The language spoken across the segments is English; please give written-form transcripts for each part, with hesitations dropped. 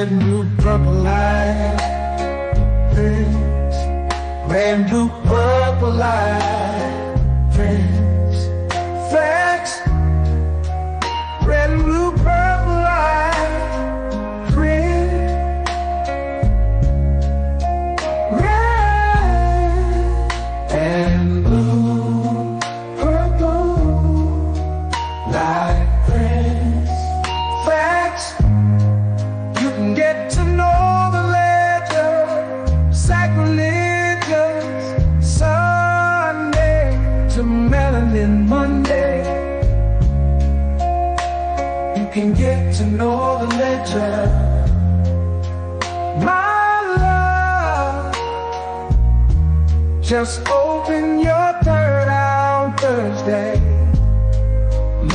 red, blue, purple light. Friends, red, blue, purple light. Friends, facts, red, blue, purple light. Friends, red and blue, purple light. Friends, facts, you can get to know the ledger, sacrilegious Sunday to melanin Monday. You can get to know the ledger, my love. Just open your third eye on Thursday.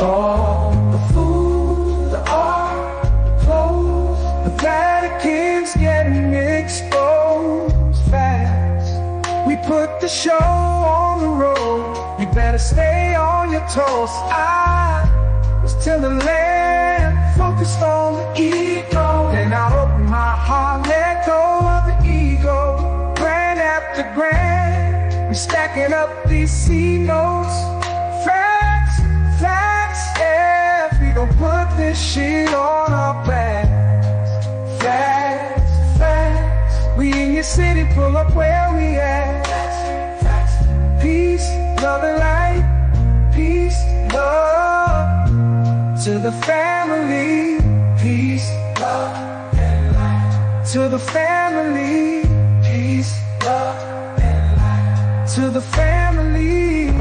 Lord, the food, the art, the clothes, the Vatican's getting exposed fast. We put the show on the road, you better stay on your toes. I was till the land focused on the ego, then I open my heart, let go of the ego. Grand after grand, we stacking up these C notes. Facts, facts, yeah, we gon' put this shit on our backs. Facts, facts, we in your city, pull up where we at. Facts, facts, peace, love and light. Peace, love to the family. Peace, love and light to the family. Peace, love and light to the family.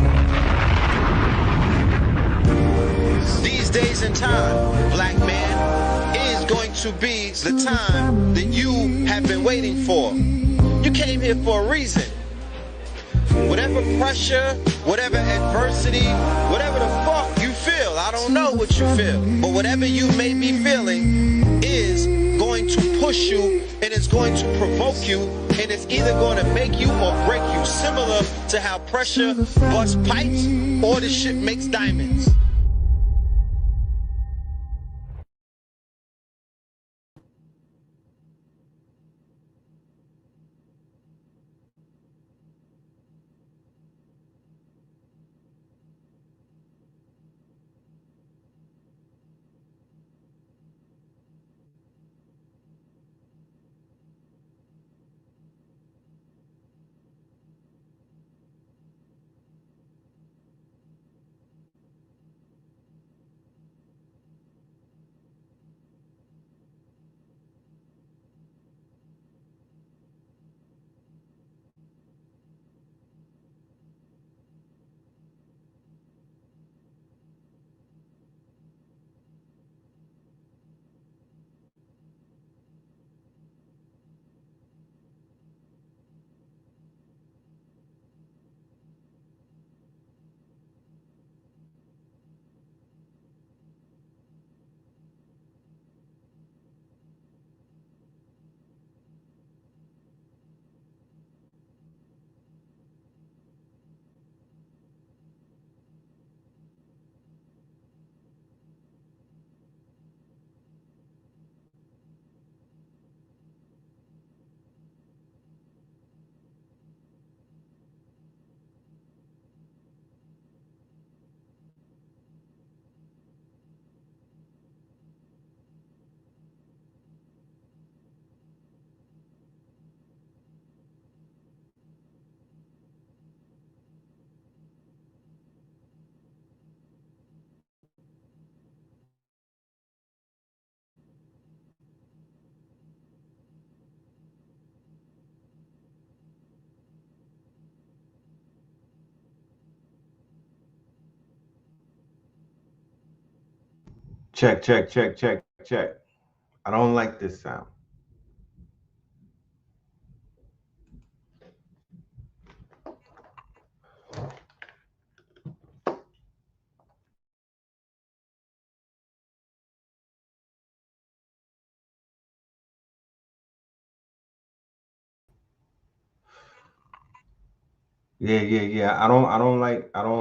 These days and time, black man, is going to be the time that you have been waiting for. You came here for a reason. Whatever pressure, whatever adversity, whatever the fuck you feel, I don't know what you feel, but whatever you may be feeling is going to push you, and it's going to provoke you, and it's either going to make you or break you, similar to how pressure busts pipes or the shit makes diamonds. Check, check, check, check, check. I don't like this sound. Yeah. I don't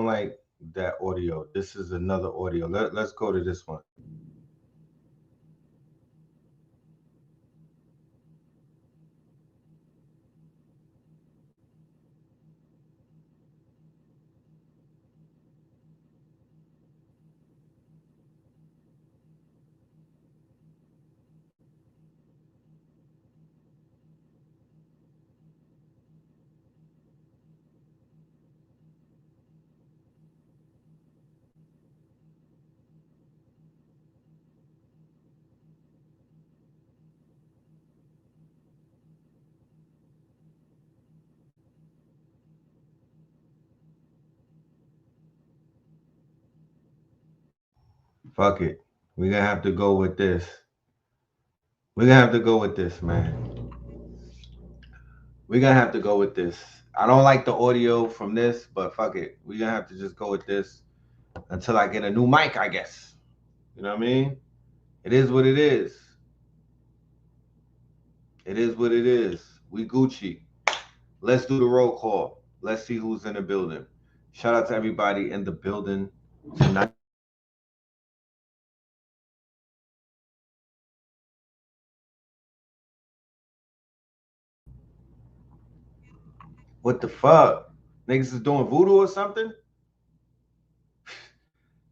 like that audio. This is another audio. Let's go to this one. Fuck it. We're gonna have to go with this. We're gonna have to go with this, man. We're gonna have to go with this. I don't like the audio from this, but fuck it. We're gonna have to just go with this until I get a new mic, I guess. You know what I mean? It is what it is. It is what it is. We Gucci. Let's do the roll call. Let's see who's in the building. Shout out to everybody in the building tonight. What the fuck? Niggas is doing voodoo or something?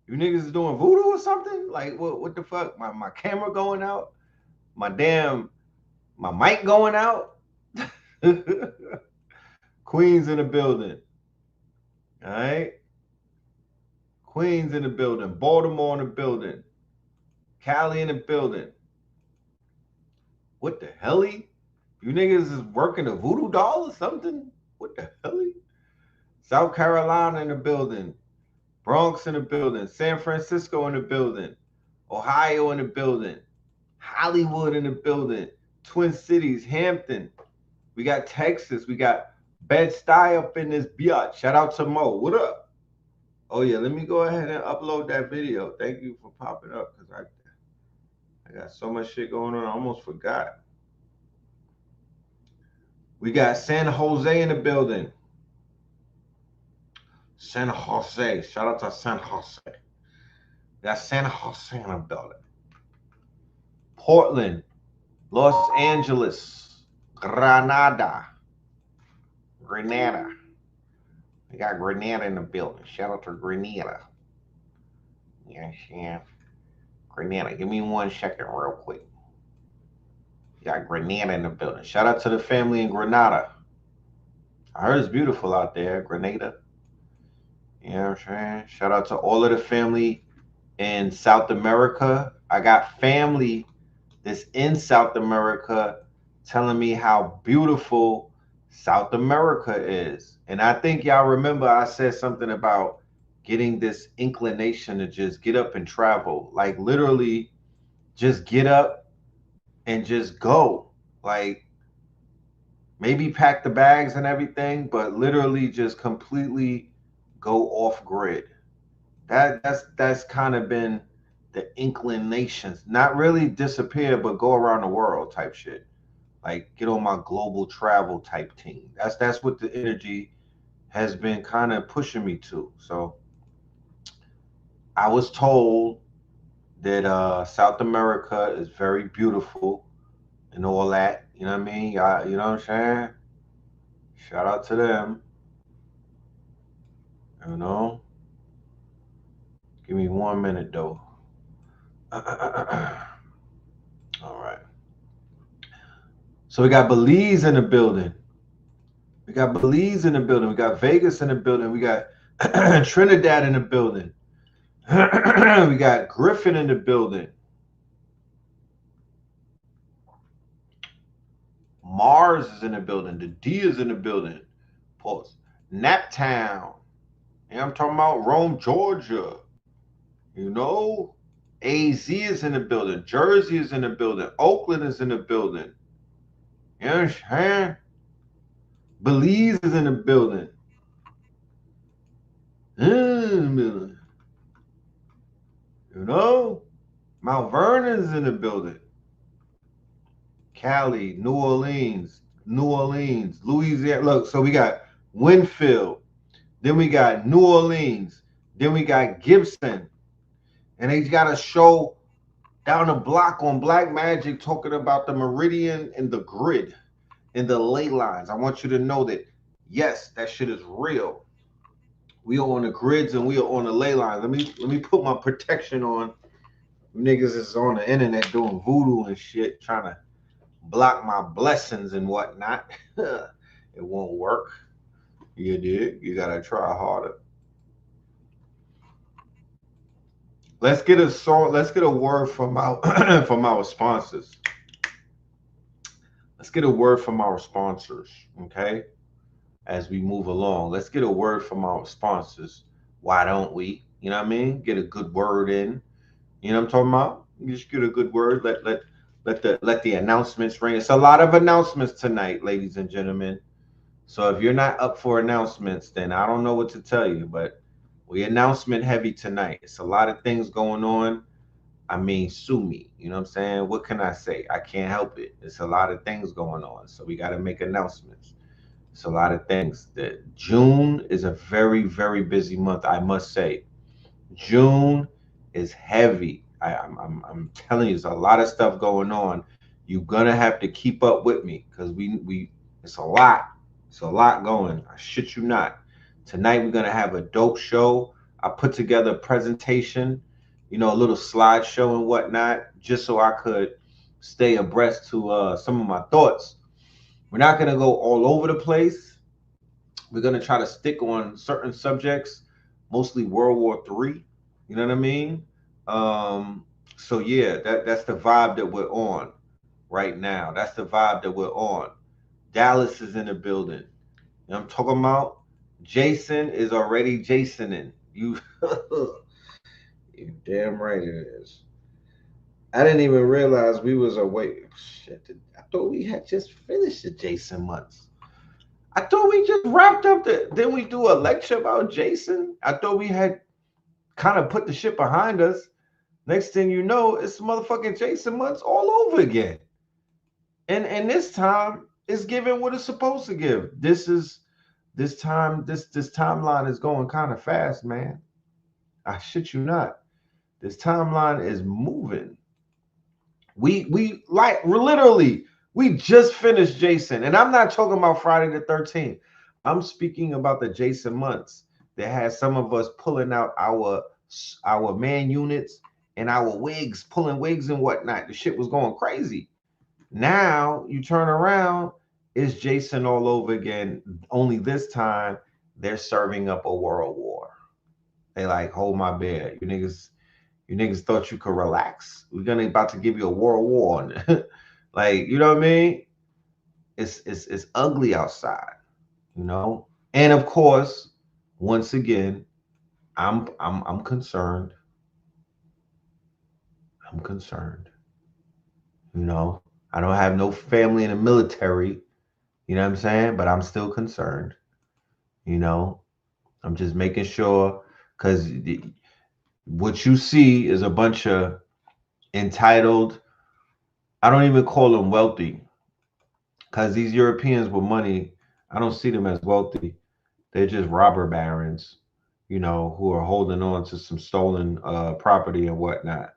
You niggas is doing voodoo or something? Like what the fuck? My camera going out? My mic going out? Queens in the building. All right. Queens in the building. Baltimore in the building. Cali in the building. What the hell? You niggas is working a voodoo doll or something? What the hell? South Carolina in the building. Bronx in the building. San Francisco in the building. Ohio in the building. Hollywood in the building. Twin Cities, Hampton. We got Texas. We got Bed-Stuy up in this biatch. Shout out to Mo. What up? Oh yeah, let me go ahead and upload that video. Thank you for popping up because I got so much shit going on. I almost forgot. We got San Jose in the building. San Jose. Shout out to San Jose. We got San Jose in the building. Portland, Los Angeles, Granada. We got Grenada in the building. Shout out to Grenada. Yes, yeah. Grenada. Give me 1 second real quick. We got Grenada in the building. Shout out to the family in Grenada. I heard it's beautiful out there, Grenada. You know what I'm saying? Shout out to all of the family in South America. I got family that's in South America telling me how beautiful South America is. And I think y'all remember I said something about getting this inclination to just get up and travel. Like literally just get up and just go. Like maybe pack the bags and everything, but literally just completely go off grid. That's kind of been the inclinations. Not really disappear, but go around the world type shit. Like get on my global travel type team. That's what the energy has been kind of pushing me to. So I was told that South America is very beautiful and all that. You know what I mean? You know what I'm saying? Shout out to them. You know? Give me 1 minute though. All right. So we got Belize in the building. We got Belize in the building. We got Vegas in the building. We got Trinidad in the building. We got Griffin in the building. Mars is in the building. The D is in the building. Pause. Naptown. Yeah, I'm talking about Rome, Georgia. You know? AZ is in the building. Jersey is in the building. Oakland is in the building. You understand? Belize is in the building. You know? Mount Vernon is in the building. Cali, New Orleans, Louisiana. Look, so we got Winfield, then we got New Orleans, then we got Gibson, and they got a show down the block on Black Magic talking about the meridian and the grid and the ley lines. I want you to know that, yes, that shit is real. We are on the grids and we are on the ley lines. Let me put my protection on. Niggas is on the internet doing voodoo and shit, trying to block my blessings and whatnot. It won't work. You dig? You gotta try harder. Let's get a song. Let's get a word from our from our sponsors. Let's get a word from our sponsors, okay? As we move along, let's get a word from our sponsors. Why don't we? You know what I mean? Get a good word in. You know what I'm talking about? You just get a good word. Let the announcements ring. It's a lot of announcements tonight, ladies and gentlemen. So if you're not up for announcements, then I don't know what to tell you. But we announcement heavy tonight. It's a lot of things going on. I mean, sue me. You know what I'm saying? What can I say? I can't help it. It's a lot of things going on. So we got to make announcements. It's a lot of things. June is a very, very busy month, I must say. June is heavy. I'm telling you, there's a lot of stuff going on. You're gonna have to keep up with me because we it's a lot. It's a lot going. I shit you not. Tonight we're gonna have a dope show. I put together a presentation, a little slideshow and whatnot, just so I could stay abreast to some of my thoughts. We're not gonna go all over the place. We're gonna try to stick on certain subjects, mostly World War III. You know what I mean? So yeah, that's the vibe that we're on right now. That's the vibe that we're on. Dallas is in the building. You know what I'm talking about? Jason is already Jasoning. You you damn right it is. I didn't even realize we was away. Shit, I thought we had just finished the Jason months. I thought we just wrapped up the. Didn't we do a lecture about Jason? I thought we had kind of put the shit behind us. Next thing you know, it's motherfucking Jason months all over again. And this time it's giving what it's supposed to give. This timeline is going kind of fast, man. I shit you not. This timeline is moving. We like literally we just finished Jason, and I'm not talking about Friday the 13th. I'm speaking about the Jason months that had some of us pulling out our man units and our wigs, pulling wigs and whatnot. The shit was going crazy. Now you turn around, it's Jason all over again. Only this time they're serving up a world war. They like hold my beer. You niggas thought you could relax. We're gonna about to give you a world war. Like, you know what I mean? It's ugly outside, you know? And of course, once again, I'm concerned. I'm concerned. You know, I don't have no family in the military, you know what I'm saying? But I'm still concerned, you know. I'm just making sure because what you see is a bunch of entitled, I don't even call them wealthy because these Europeans with money, I don't see them as wealthy. They're just robber barons, who are holding on to some stolen property and whatnot.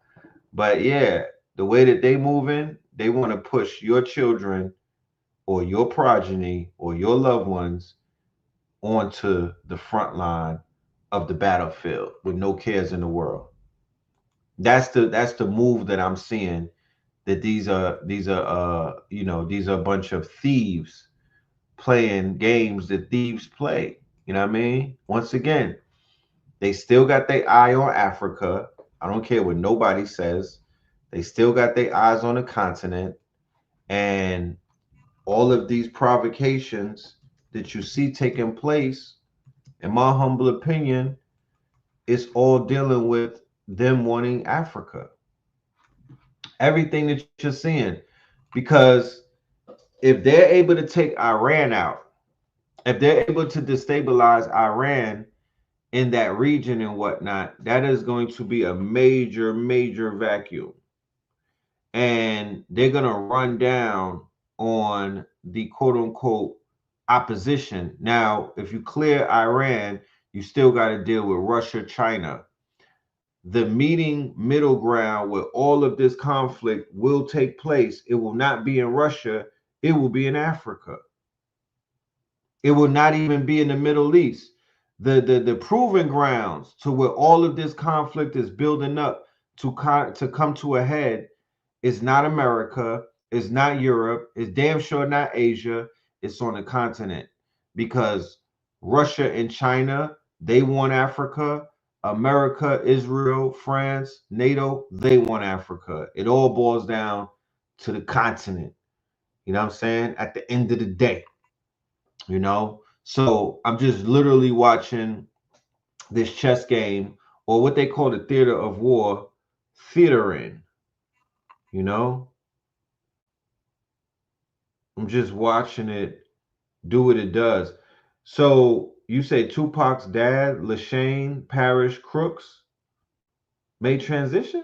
But yeah, the way that they moving, they want to push your children or your progeny or your loved ones onto the front line of the battlefield with no cares in the world. That's the move that I'm seeing. That these are a bunch of thieves playing games that thieves play. You know what I mean? Once again, they still got their eye on Africa. I don't care what nobody says. They still got their eyes on the continent. And all of these provocations that you see taking place, in my humble opinion, it's all dealing with them wanting Africa. Everything that you're seeing. Because if they're able to take Iran out, if they're able to destabilize Iran in that region and whatnot, that is going to be a major, major vacuum. And they're going to run down on the quote unquote opposition. Now, if you clear Iran, you still got to deal with Russia, China. The meeting middle ground where all of this conflict will take place, it will not be in Russia, it will be in Africa. It will not even be in the Middle East. The proving grounds to where all of this conflict is building up to come to a head is not America, it's not Europe, it's damn sure not Asia, it's on the continent. Because Russia and China, they want Africa. America, Israel, France, NATO, they want Africa. It all boils down to the continent. You know what I'm saying? At the end of the day. So I'm just literally watching this chess game, or what they call the theater of war, theater in. You know, I'm just watching it do what it does. So you say Tupac's dad, Lashane Parish Crooks, made transition?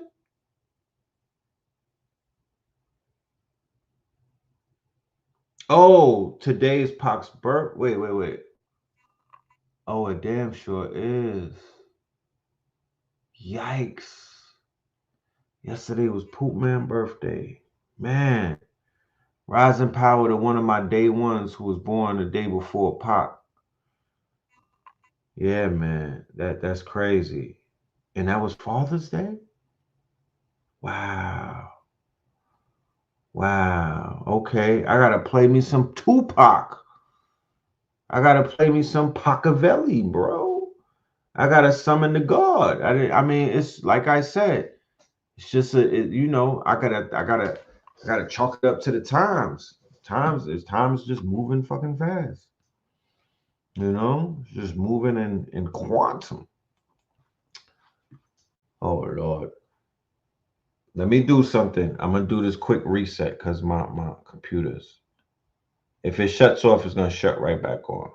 Oh, today's Pac's birth. Wait. Oh, it damn sure is. Yikes. Yesterday was Poop Man birthday. Man. Rising power to one of my day ones who was born the day before Pac. Yeah, man. That's crazy. And that was Father's Day? Wow. Wow. Okay. I gotta play me some Tupac. I gotta play me some Pacavelli, bro. I gotta summon the God. I mean, it's like I said, it's just I gotta chalk it up to the times. Times just moving fucking fast. You know, it's just moving in quantum. Oh Lord. Let me do something. I'm gonna do this quick reset because my computer's. If it shuts off, it's gonna shut right back on.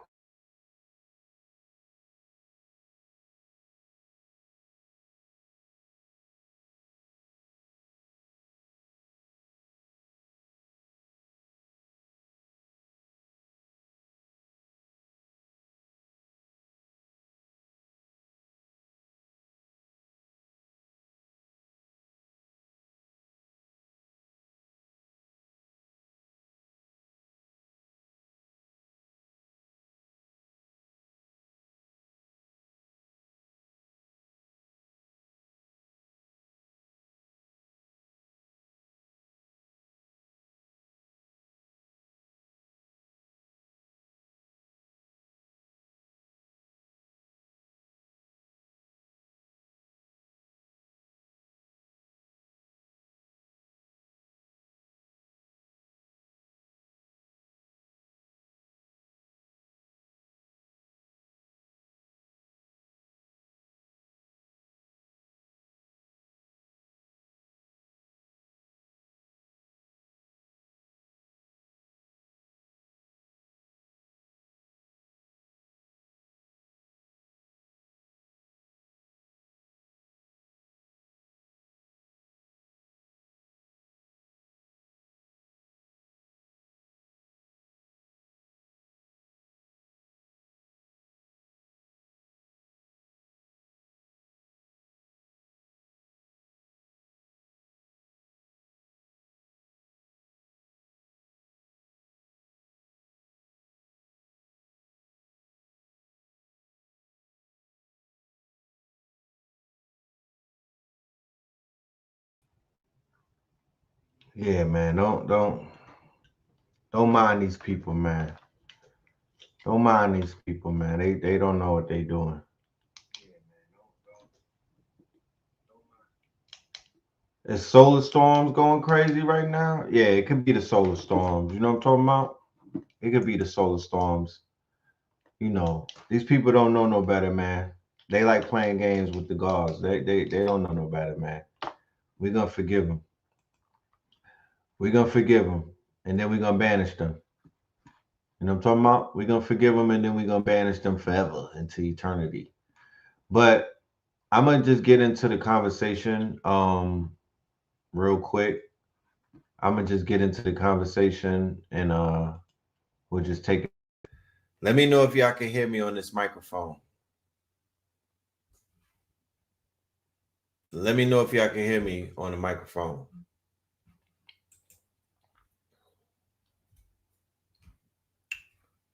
Yeah, man. Don't mind these people, man. Don't mind these people, man. They don't know what they doing. Is solar storms going crazy right now? Yeah, it could be the solar storms. You know what I'm talking about? It could be the solar storms. You know, these people don't know no better, man. They like playing games with the gods. They don't know no better, man. We're gonna forgive them. We're gonna forgive them, and then we're gonna banish them. You know what I'm talking about? We're gonna forgive them, and then we're gonna banish them forever into eternity. But I'm gonna just get into the conversation real quick. I'm gonna just get into the conversation and we'll just take it. Let me know if y'all can hear me on this microphone. Let me know if y'all can hear me on the microphone.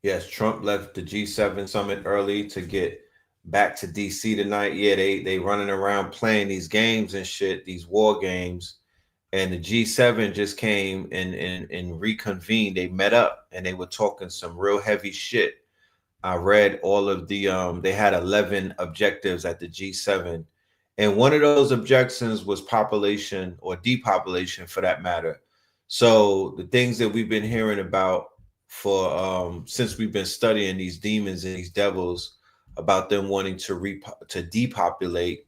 Yes, Trump left the G7 summit early to get back to DC tonight. Yeah, they running around playing these games and shit, these war games. And the G7 just came and reconvened. They met up and they were talking some real heavy shit. I read all of the they had 11 objectives at the G7. And one of those objectives was population or depopulation for that matter. So the things that we've been hearing about for since we've been studying these demons and these devils about them wanting to depopulate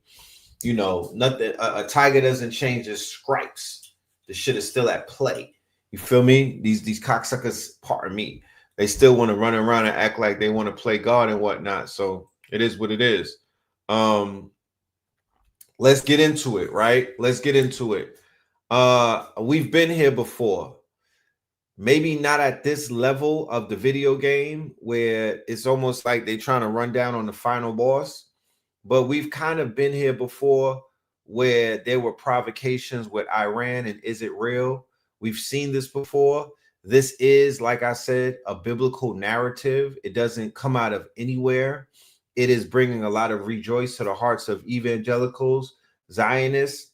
You know, nothing. A tiger doesn't change his stripes. The shit is still at play. You feel me? These cocksuckers, pardon me, they still want to run around and act like they want to play God and whatnot. So it is what it is. Let's get into it, right? Let's get into it. We've been here before. Maybe not at this level of the video game where it's almost like they're trying to run down on the final boss, but we've kind of been here before where there were provocations with Iran and is it real? We've seen this before. This is, like I said, a biblical narrative. It doesn't come out of anywhere. It is bringing a lot of rejoice to the hearts of evangelicals, Zionists,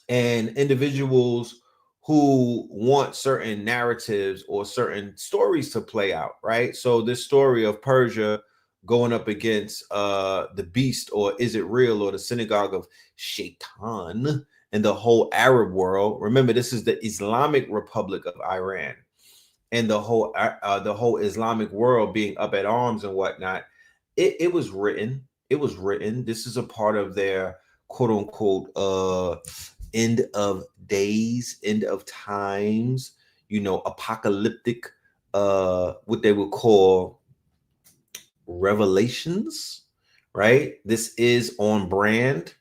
and individuals who want certain narratives or certain stories to play out, right? So this story of Persia going up against the beast, or is it real, or the synagogue of Shaitan, and the whole Arab world. Remember, this is the Islamic Republic of Iran, and the whole Islamic world being up at arms and whatnot. It was written. It was written. This is a part of their quote unquote end of days, end of times, you know, apocalyptic, what they would call revelations, right? This is on brand.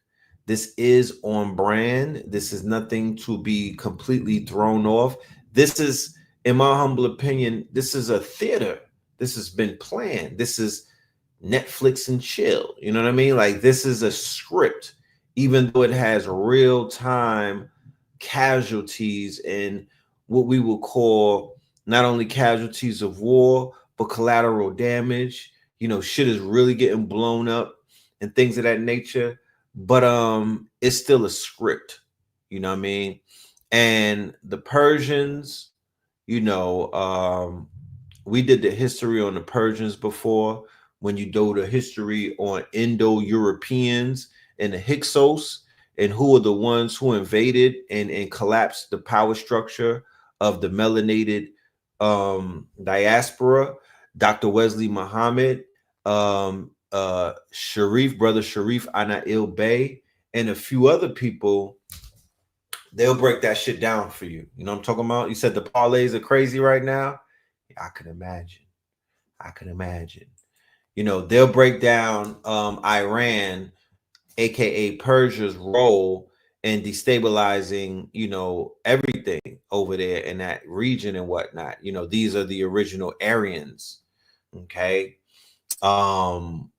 This is on brand. This is nothing to be completely thrown off. This is, in my humble opinion, this is a theater. This has been planned. This is Netflix and chill. You know what I mean? Like, this is a script, even though it has real-time casualties and what we will call not only casualties of war, but collateral damage. You know, shit is really getting blown up and things of that nature. But it's still a script, you know what I mean? And the Persians, you know, we did the history on the Persians before. When you do the history on Indo-Europeans and the Hyksos, and who are the ones who invaded and collapsed the power structure of the melanated diaspora, Dr. Wesley Muhammad, Sharif, brother Sharif Anail Bey, and a few other people. They'll break that shit down for you. You know what I'm talking about? You said the parlays are crazy right now. I can imagine. I can imagine. You know, they'll break down Iran, aka Persia's role in destabilizing, you know, everything over there in that region and whatnot. You know, these are the original Aryans. Okay. So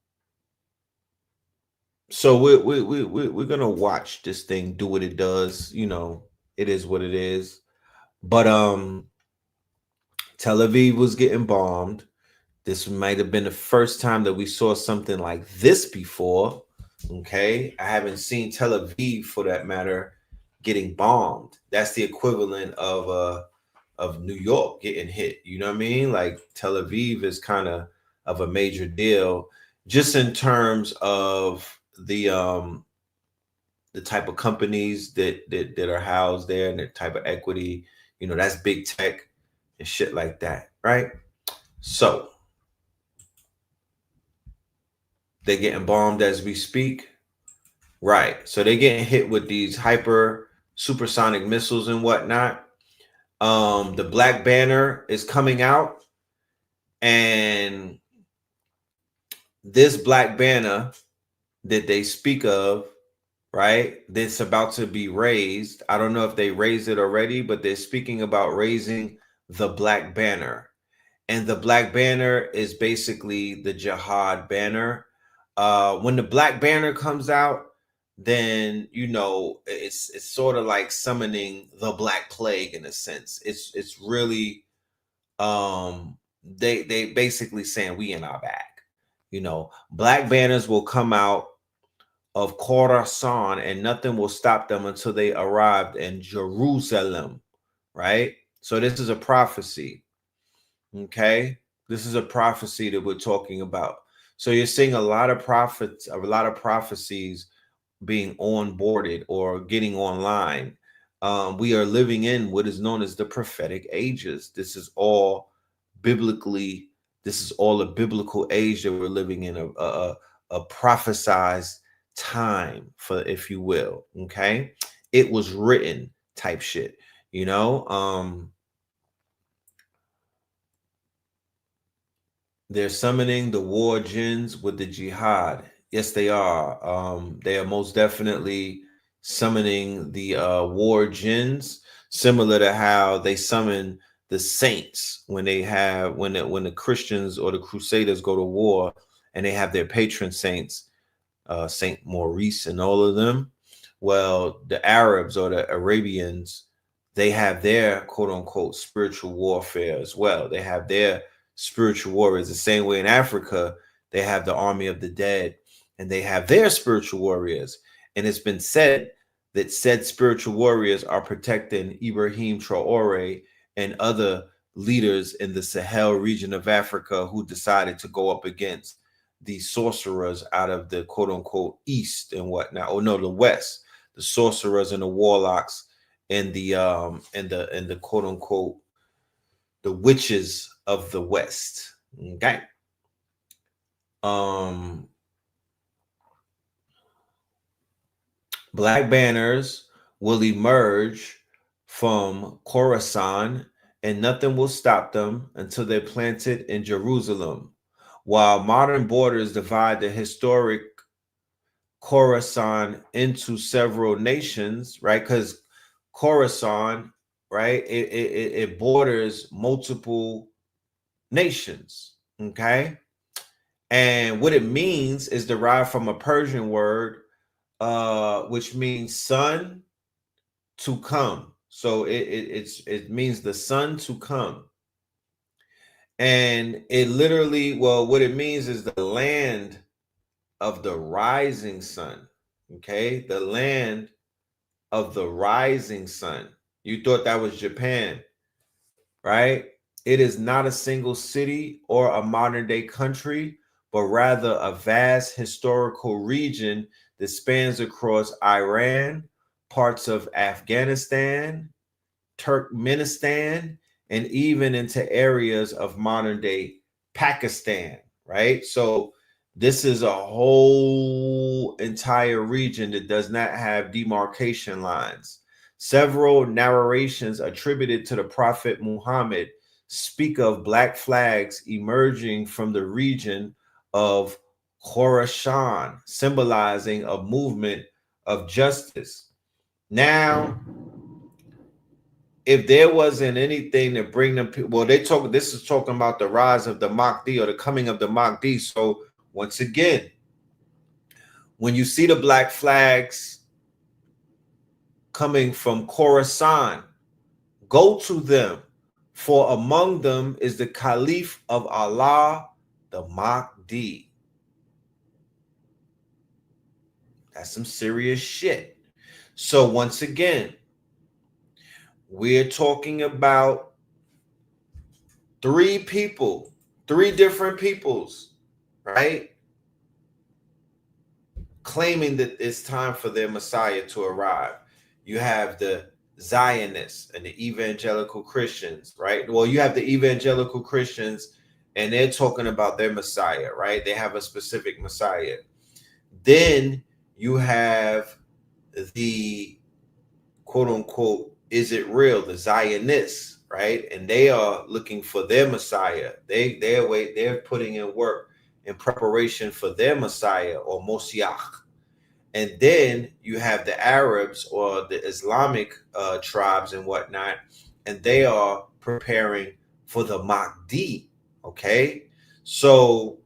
we're gonna watch this thing do what it does. You know, it is what it is. But Tel Aviv was getting bombed. This might have been the first time that we saw something like this before. Okay, I haven't seen Tel Aviv, for that matter, getting bombed. That's the equivalent of New York getting hit. You know what I mean? Like, Tel Aviv is kind of a major deal, just in terms of the type of companies that are housed there and the type of equity. You know, that's big tech and shit like that, right? So they're getting bombed as we speak. Right. So they're getting hit with these hyper supersonic missiles and whatnot. The Black Banner is coming out, and this Black Banner that they speak of, right, that's about to be raised. I don't know if they raised it already, but they're speaking about raising the Black Banner. And the Black Banner is basically the jihad banner. When the Black Banner comes out, then, you know, it's sort of like summoning the Black Plague in a sense. It's really they basically saying we in our bag. You know, Black banners will come out of Khorasan, and nothing will stop them until they arrived in Jerusalem, right? So this is a prophecy. Okay, this is a prophecy that we're talking about. So you're seeing a lot of prophecies being onboarded or getting online. We are living in what is known as the prophetic ages. This is all biblically. This is all a biblical age that we're living in, a prophesized time, for if you will. Okay, it was written type shit. You know, they're summoning the war jinns with the jihad. Yes, they are. They are most definitely summoning the war jinns, similar to how they summon the saints when they have when the Christians or the Crusaders go to war and they have their patron saints, Saint Maurice and all of them. Well, the Arabs or the Arabians, they have their quote unquote spiritual warfare as well. They have their spiritual warriors. The same way in Africa, they have the army of the dead and they have their spiritual warriors. And it's been said that said spiritual warriors are protecting Ibrahim Traore and other leaders in the Sahel region of Africa who decided to go up against the sorcerers out of the quote unquote east and whatnot, or no, the west, the sorcerers and the warlocks and the quote unquote the witches of the west. Okay. Black banners will emerge from Khorasan and nothing will stop them until they're planted in Jerusalem. While modern borders divide the historic Khorasan into several nations, right? Because Khorasan, right, it borders multiple nations, okay? And what it means is derived from a Persian word, which means sun to come. So it means the sun to come. And it literally, well, what it means is the land of the rising sun. Okay, the land of the rising sun. You thought that was Japan, right? It is not a single city or a modern day country, but rather a vast historical region that spans across Iran, parts of Afghanistan, Turkmenistan, and even into areas of modern day Pakistan, right? So this is a whole entire region that does not have demarcation lines. Several narrations attributed to the Prophet Muhammad speak of black flags emerging from the region of Khorasan, symbolizing a movement of justice. Now, if there wasn't anything to bring them, well, this is talking about the rise of the Mahdi or the coming of the Mahdi. So once again, when you see the black flags coming from Khorasan, go to them, for among them is the Caliph of Allah, the Mahdi. That's some serious shit. So once again, we're talking about three different peoples, right? Claiming that it's time for their Messiah to arrive. You have the Zionists and the evangelical Christians, right? Well, you have the evangelical Christians and they're talking about their Messiah, right? They have a specific Messiah. Then you have the quote unquote, is it real? The Zionists, right? And they are looking for their Messiah. They're putting in work in preparation for their Messiah or Moshiach. And then you have the Arabs or the Islamic tribes and whatnot, and they are preparing for the Mahdi. Okay, so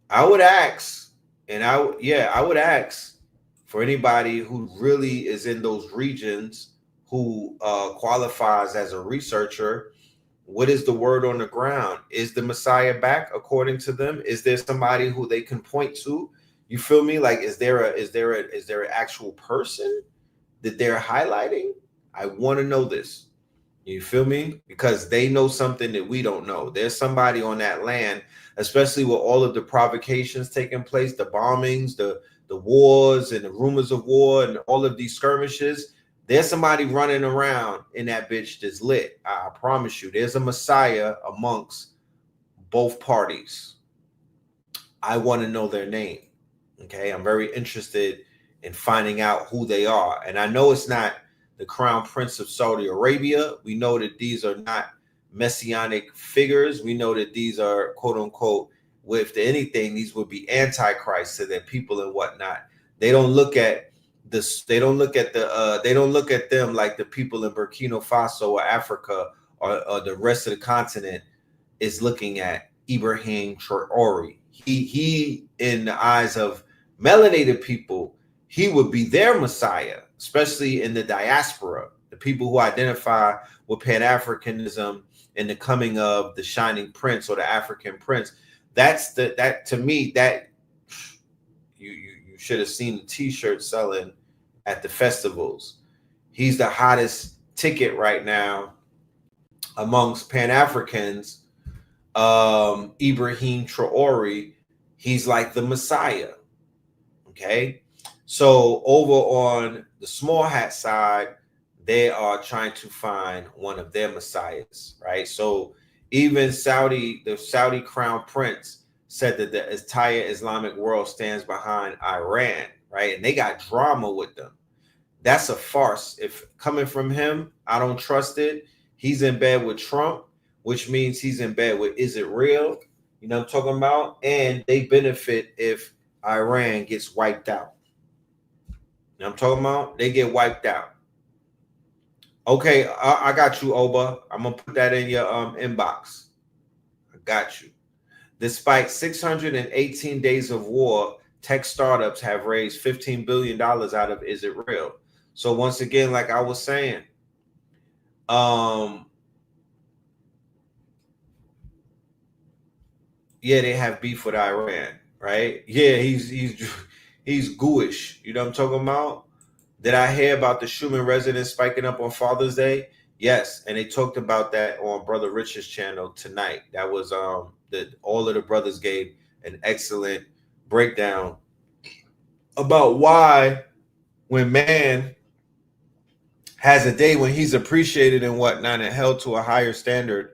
I would ask, and I would ask for anybody who really is in those regions who qualifies as a researcher. What is the word on the ground? Is the Messiah back according to them? Is there somebody who they can point to? You feel me? Like, is there an actual person that they're highlighting? I want to know this. You feel me? Because they know something that we don't know. There's somebody on that land, especially with all of the provocations taking place, the bombings, the wars and the rumors of war and all of these skirmishes. There's somebody running around in that bitch that's lit. I promise you, there's a Messiah amongst both parties. I want to know their name. Okay, I'm very interested in finding out who they are. And I know it's not the Crown Prince of Saudi Arabia. We know that these are not messianic figures. We know that these are quote unquote, if anything, these would be antichrist to their people and whatnot. They don't look at this, they don't look at they don't look at them like the people in Burkina Faso or Africa or the rest of the continent is looking at Ibrahim Traore. He in the eyes of melanated people, he would be their Messiah, especially in the diaspora, the people who identify with Pan-Africanism and the coming of the Shining Prince or the African Prince. That to me, that you should have seen the T-shirt selling at the festivals. He's the hottest ticket right now amongst Pan-Africans. Ibrahim Traore, he's like the Messiah. Okay, so over on the small hat side, they are trying to find one of their messiahs, right? So even the Saudi crown prince said that the entire Islamic world stands behind Iran, right? And they got drama with them. That's a farce. If coming from him, I don't trust it. He's in bed with Trump, which means he's in bed with is it real? You know what I'm talking about? And they benefit if Iran gets wiped out. You know what I'm talking about? They get wiped out. Okay, I got you, Oba. I'm gonna put that in your inbox. I got you. Despite 618 days of war, tech startups have raised $15 billion out of Is It Real? So once again, like I was saying, yeah, they have beef with Iran, right? Yeah, he's gooish. You know what I'm talking about? Did I hear about the Schumann residents spiking up on Father's Day? Yes, and they talked about that on Brother Rich's channel tonight. That was that all of the brothers gave an excellent breakdown about why when man has a day when he's appreciated and whatnot and held to a higher standard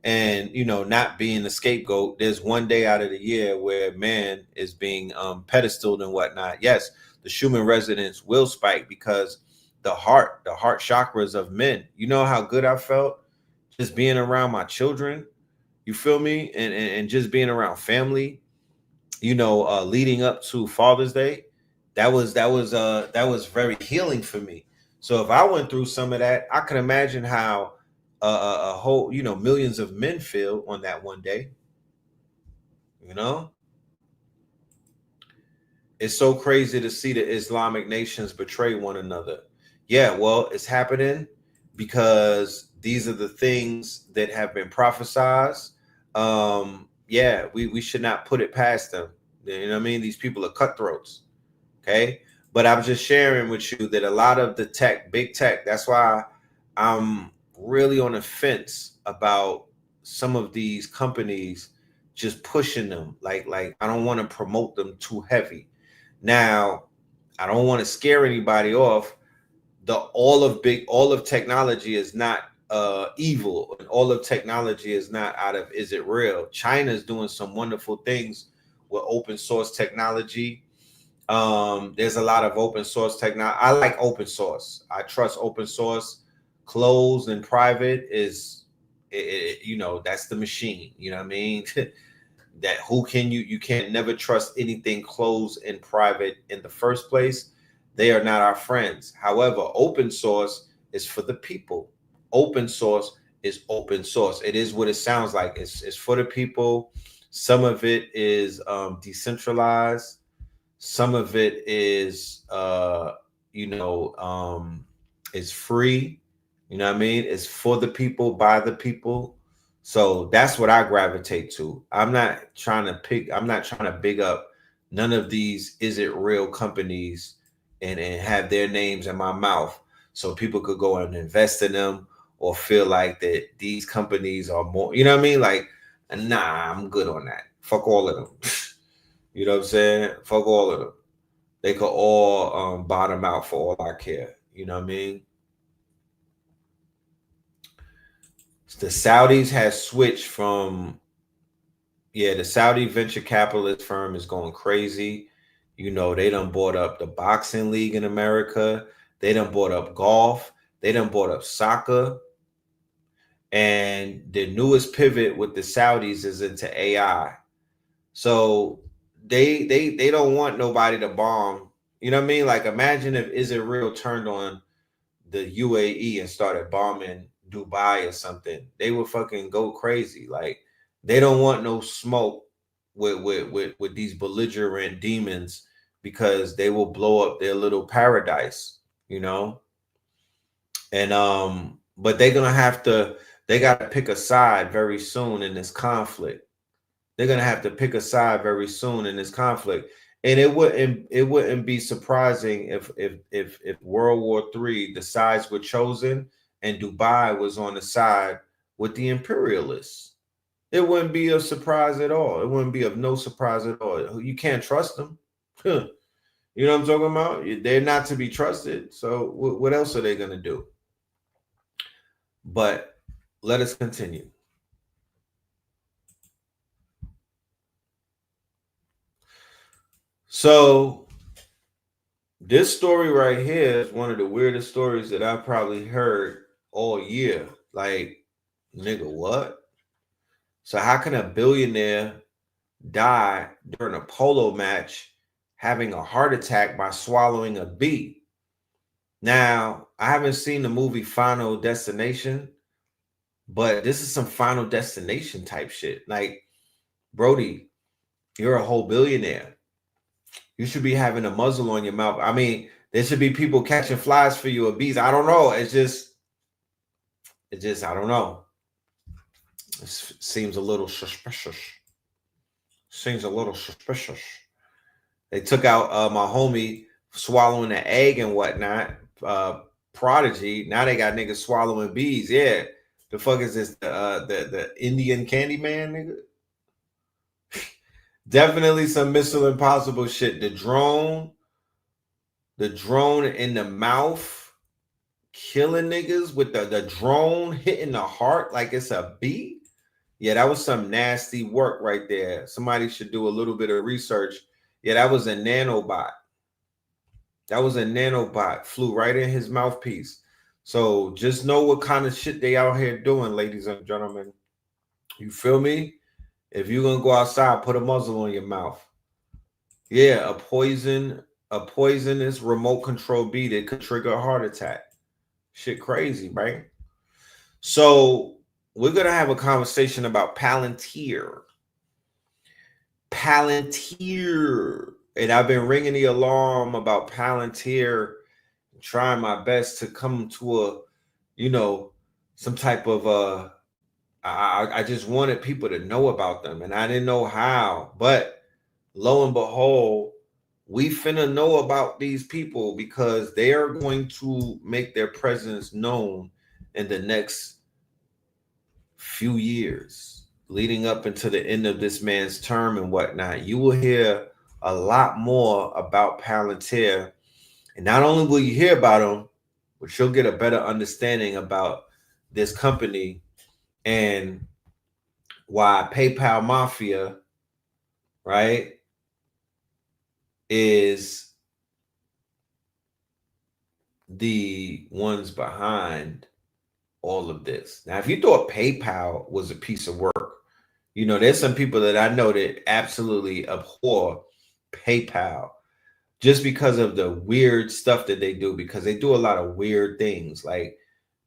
and not being the scapegoat, there's one day out of the year where man is being pedestaled and whatnot. Yes, the Schumann resonance will spike because the heart chakras of men, you know how good I felt just being around my children, you feel me, and just being around family, leading up to Father's Day. That was very healing for me. So if I went through some of that, I can imagine how a whole, millions of men feel on that one day. It's so crazy to see the Islamic nations betray one another. Yeah, well, it's happening because these are the things that have been prophesied. Yeah, we should not put it past them. You know what I mean? These people are cutthroats. Okay. But I'm just sharing with you that a lot of the tech, big tech, that's why I'm really on the fence about some of these companies just pushing them. Like I don't want to promote them too heavy. Now, I don't want to scare anybody off. All of technology is not evil, and all of technology is not out of Is It Real? China's doing some wonderful things with open source technology. There's a lot of open source technology. I like open source. I trust open source. Closed and private is, that's the machine. You know what I mean? That you can't never trust anything closed and private in the first place. They are not our friends. However, open source is for the people. Open source is open source. It is what it sounds like. It's for the people. Some of it is decentralized. Some of it is it's free. You know what I mean? It's for the people, by the people. So that's what I gravitate to. I'm not trying to big up none of these Is It Real companies and have their names in my mouth so people could go and invest in them or feel like that these companies are more, you know what I mean? Like, nah, I'm good on that. Fuck all of them. You know what I'm saying? Fuck all of them. They could all bottom out for all I care. You know what I mean? The Saudis has switched from, the Saudi venture capitalist firm is going crazy. You know, they done bought up the boxing league in America. They done bought up golf. They done bought up soccer. And the newest pivot with the Saudis is into AI. So they don't want nobody to bomb. You know what I mean? Like, imagine if Is It Real turned on the UAE and started bombing Dubai or something. They would fucking go crazy. Like, they don't want no smoke with these belligerent demons, because they will blow up their little paradise, you know? And but they gotta pick a side very soon in this conflict. They're gonna have to pick a side very soon in this conflict. And it wouldn't be surprising if World War III, the sides were chosen and Dubai was on the side with the imperialists. It wouldn't be a surprise at all. It wouldn't be of no surprise at all. You can't trust them. You know what I'm talking about? They're not to be trusted. So what else are they going to do? But let us continue. So this story right here is one of the weirdest stories that I've probably heard all year. Like, nigga, what? So how can a billionaire die during a polo match having a heart attack by swallowing a bee? Now, I haven't seen the movie Final Destination, but this is some Final Destination type shit. Like, Brody, you're a whole billionaire. You should be having a muzzle on your mouth. I mean, there should be people catching flies for you or bees. I don't know. It's just, I don't know. It seems a little suspicious. Seems a little suspicious. They took out my homie swallowing an egg and whatnot. Prodigy. Now they got niggas swallowing bees. Yeah. The fuck is this? The Indian Candyman, nigga? Definitely some Mission Impossible shit. The drone in the mouth, killing niggas with the drone hitting the heart like it's a bee. Yeah, that was some nasty work right there. Somebody should do a little bit of research. Yeah, that was a nanobot. Flew right in his mouthpiece. So just know what kind of shit they out here doing, ladies and gentlemen. You feel me? If you're gonna go outside, put a muzzle on your mouth. Yeah, a poisonous remote control bee that could trigger a heart attack. Shit crazy, right? So we're gonna have a conversation about Palantir. And I've been ringing the alarm about Palantir, trying my best to come to a, some type of I just wanted people to know about them, and I didn't know how. But lo and behold, we finna know about these people, because they are going to make their presence known in the next few years, leading up into the end of this man's term and whatnot. You will hear a lot more about Palantir. And not only will you hear about them, but you'll get a better understanding about this company and why PayPal Mafia, right, is the ones behind all of this. Now, if you thought PayPal was a piece of work, there's some people that I know that absolutely abhor PayPal just because of the weird stuff that they do, because they do a lot of weird things. Like,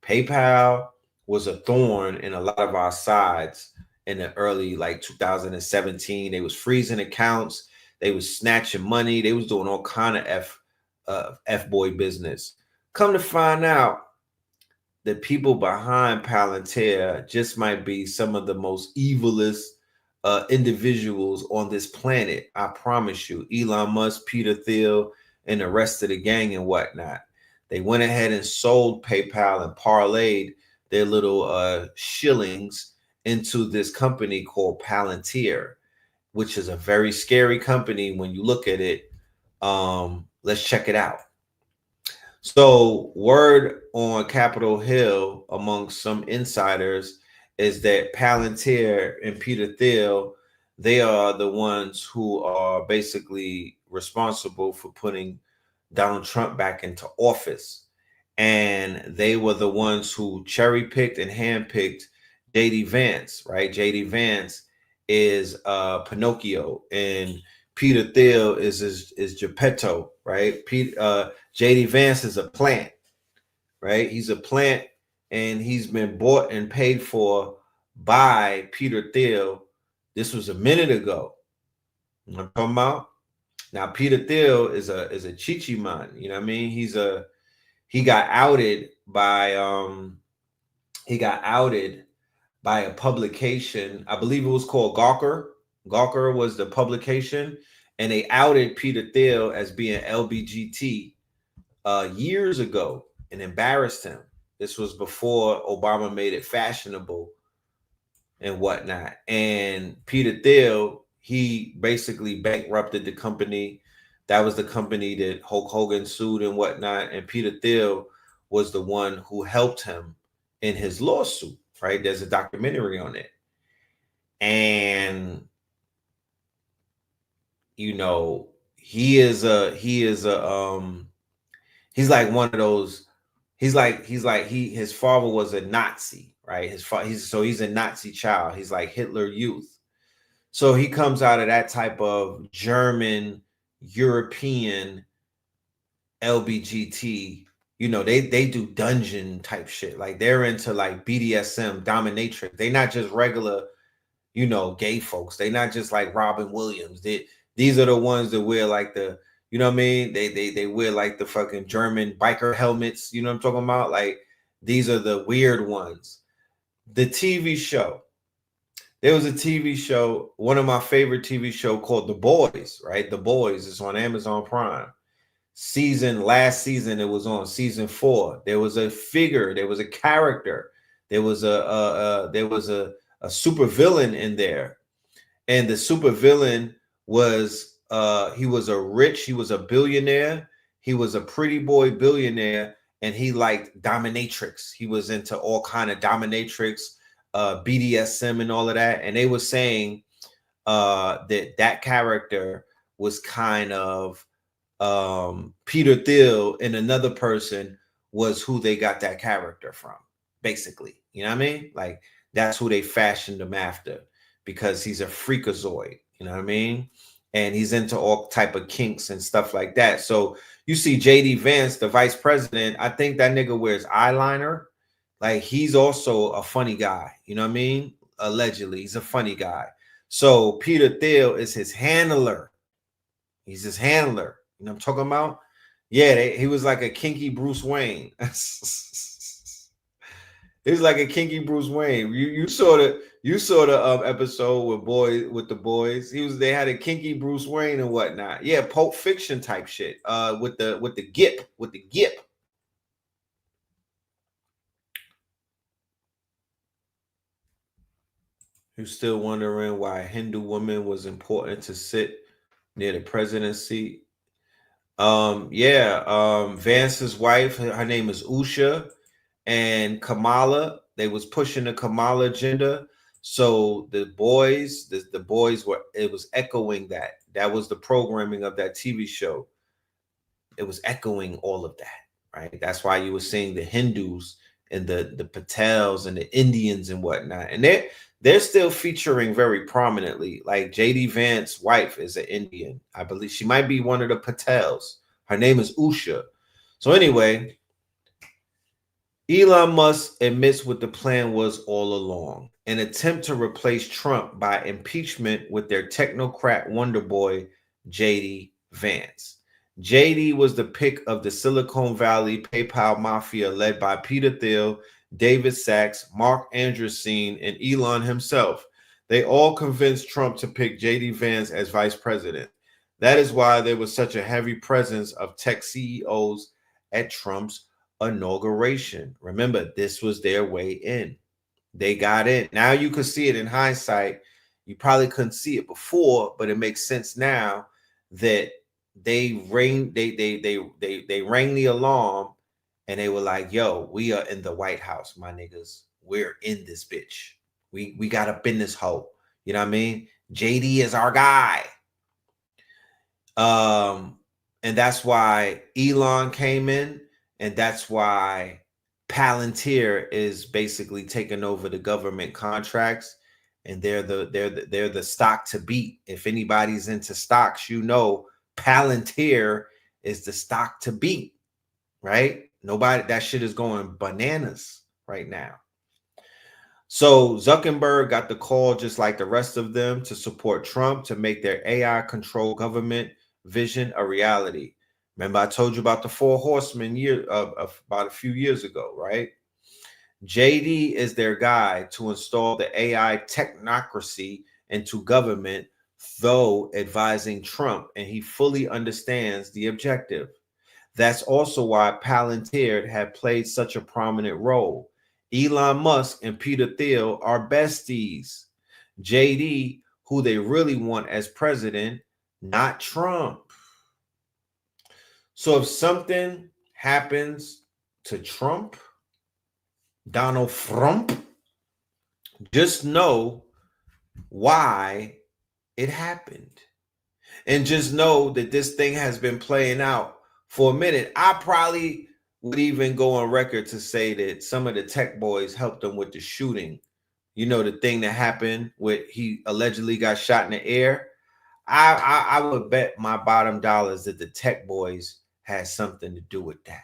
PayPal was a thorn in a lot of our sides in the early, like 2017. They was freezing accounts. They was snatching money. They was doing all kind of F-boy business. Come to find out, the people behind Palantir just might be some of the most evilest individuals on this planet. I promise you. Elon Musk, Peter Thiel, and the rest of the gang and whatnot. They went ahead and sold PayPal and parlayed their little shillings into this company called Palantir, which is a very scary company when you look at it. Let's check it out. So word on Capitol Hill among some insiders is that Palantir and Peter Thiel, they are the ones who are basically responsible for putting Donald Trump back into office. And they were the ones who cherry picked and handpicked JD Vance, right? JD Vance is Pinocchio, and Peter Thiel is Geppetto, right? JD Vance is a plant, right? He's a plant, and he's been bought and paid for by Peter Thiel. This was a minute ago. You know what I'm talking about? Now Peter Thiel is a chichi man. You know what I mean? He got outed by a publication. I believe it was called Gawker. Gawker was the publication, and they outed Peter Thiel as being LBGT years ago and embarrassed him. This was before Obama made it fashionable and whatnot. And Peter Thiel, he basically bankrupted the company. That was the company that Hulk Hogan sued and whatnot. And Peter Thiel was the one who helped him in his lawsuit, right? There's a documentary on it. And, you know, he's like one of those, his father was a Nazi, right? He's a Nazi child. He's like Hitler Youth. So he comes out of that type of German, European LBGT. You know, they do dungeon type shit. Like they're into like BDSM, dominatrix. They're not just regular, you know, gay folks. They're not just like Robin Williams. These are the ones that wear like the, you know what I mean? They wear like the fucking German biker helmets. You know what I'm talking about? Like these are the weird ones. The TV show. There was a TV show, one of my favorite TV show called The Boys, right? The Boys. It's on Amazon Prime. Last season, it was on season 4. There was a figure, there was a character, there was a super villain in there, and the super villain was he was a billionaire, he was a pretty boy billionaire, and he liked dominatrix. He was into all kind of dominatrix, BDSM and all of that, and they were saying that character was kind of Peter Thiel, and another person was who they got that character from, basically. You know what I mean? Like that's who they fashioned him after, because he's a freakazoid. You know what I mean? And he's into all type of kinks and stuff like that. So you see JD Vance, the vice president, I think that nigga wears eyeliner. Like he's also a funny guy. You know what I mean? Allegedly, he's a funny guy. So Peter Thiel is his handler. He's his handler. You know what I'm talking about? Yeah, he was like a kinky Bruce Wayne. He was like a kinky Bruce Wayne. You saw the episode with the boys. They had a kinky Bruce Wayne and whatnot. Yeah, Pulp Fiction type shit. With the gip. You're still wondering why a Hindu woman was important to sit near the presidency. Vance's wife, her name is Usha, and Kamala, they was pushing the Kamala agenda. So the boys it was echoing that. That was the programming of that TV show. It was echoing all of that, right? That's why you were seeing the Hindus and the Patels and the Indians and whatnot. And they're still featuring very prominently. Like JD Vance's wife is an Indian. I believe she might be one of the Patels. Her name is Usha. So anyway, Elon Musk admits what the plan was all along: an attempt to replace Trump by impeachment with their technocrat wonder boy, JD Vance. JD was the pick of the Silicon Valley PayPal mafia led by Peter Thiel, David Sachs, Mark Andreessen, and Elon himself. They all convinced Trump to pick JD Vance as vice president. That is why there was such a heavy presence of tech CEOs at Trump's inauguration. Remember, this was their way in. They got in. Now you could see it in hindsight. You probably couldn't see it before, but it makes sense now that they rang the alarm, and they were like, yo, we are in the White House, my niggas. We're in this bitch. We got up in this hole. You know what I mean? JD is our guy. And that's why Elon came in, and that's why Palantir is basically taking over the government contracts, and they're the stock to beat. If anybody's into stocks, you know Palantir is the stock to beat, right? Nobody, that shit is going bananas right now. So Zuckerberg got the call, just like the rest of them, to support Trump to make their AI controlled government vision a reality. Remember, I told you about the four horsemen about a few years ago, right? JD is their guy to install the AI technocracy into government, though advising Trump, and he fully understands the objective. That's also why Palantir had played such a prominent role. Elon Musk and Peter Thiel are besties. JD, who they really want as president, not Trump. So if something happens to Trump, Donald Trump, just know why it happened. And just know that this thing has been playing out for a minute. I probably would even go on record to say that some of the tech boys helped them with the shooting. You know, the thing that happened with he allegedly got shot in the air. I would bet my bottom dollars that the tech boys had something to do with that.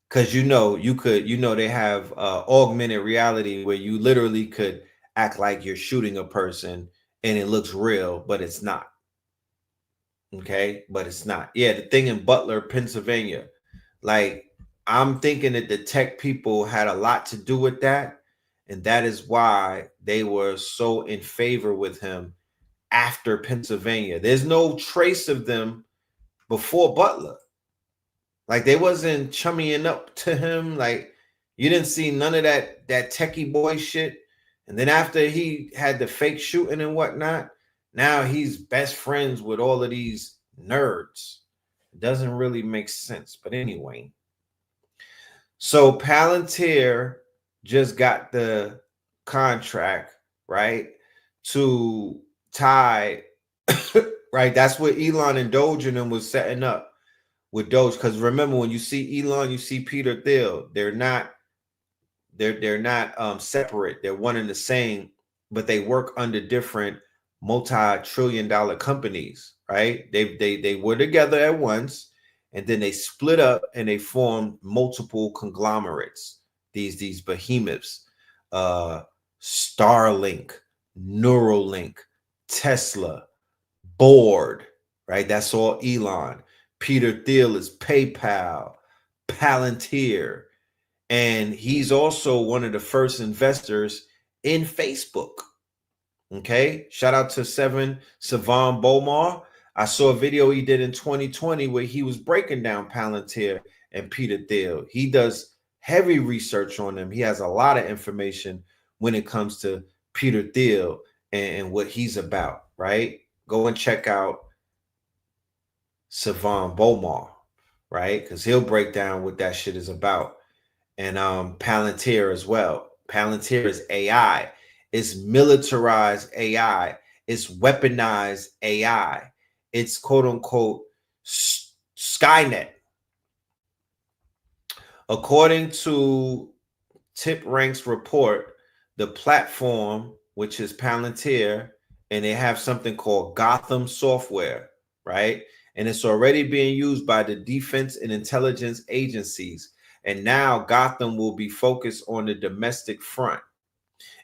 Because they have augmented reality where you literally could act like you're shooting a person and it looks real, but it's not. Okay, but it's not. Yeah, the thing in Butler, Pennsylvania, like I'm thinking that the tech people had a lot to do with that, and that is why they were so in favor with him after Pennsylvania. There's no trace of them before Butler. Like they wasn't chummying up to him. Like you didn't see none of that techie boy shit. And then after he had the fake shooting and whatnot, now he's best friends with all of these nerds. It doesn't really make sense. But anyway, so Palantir just got the contract, right, to tie, right? That's what Elon and Doge and them was setting up with Doge. Because remember, when you see Elon, you see Peter Thiel. They're not separate. They're one and the same, but they work under different multi-trillion-dollar companies, right? They were together at once, and then they split up and they formed multiple conglomerates. These behemoths, Starlink, Neuralink, Tesla, Board, right? That's all Elon. Peter Thiel is PayPal, Palantir, and he's also one of the first investors in Facebook. Okay, shout out to Savan Bomar. I saw a video he did in 2020 where he was breaking down Palantir and Peter Thiel. He does heavy research on them. He has a lot of information when it comes to Peter Thiel and what he's about, right? Go and check out Savan Bomar, right? Because he'll break down what that shit is about. And Palantir as well. Palantir is AI. It's militarized AI. It's weaponized AI. It's quote unquote Skynet. According to TipRank's report, the platform, which is Palantir, and they have something called Gotham software, right? And it's already being used by the defense and intelligence agencies. And now Gotham will be focused on the domestic front.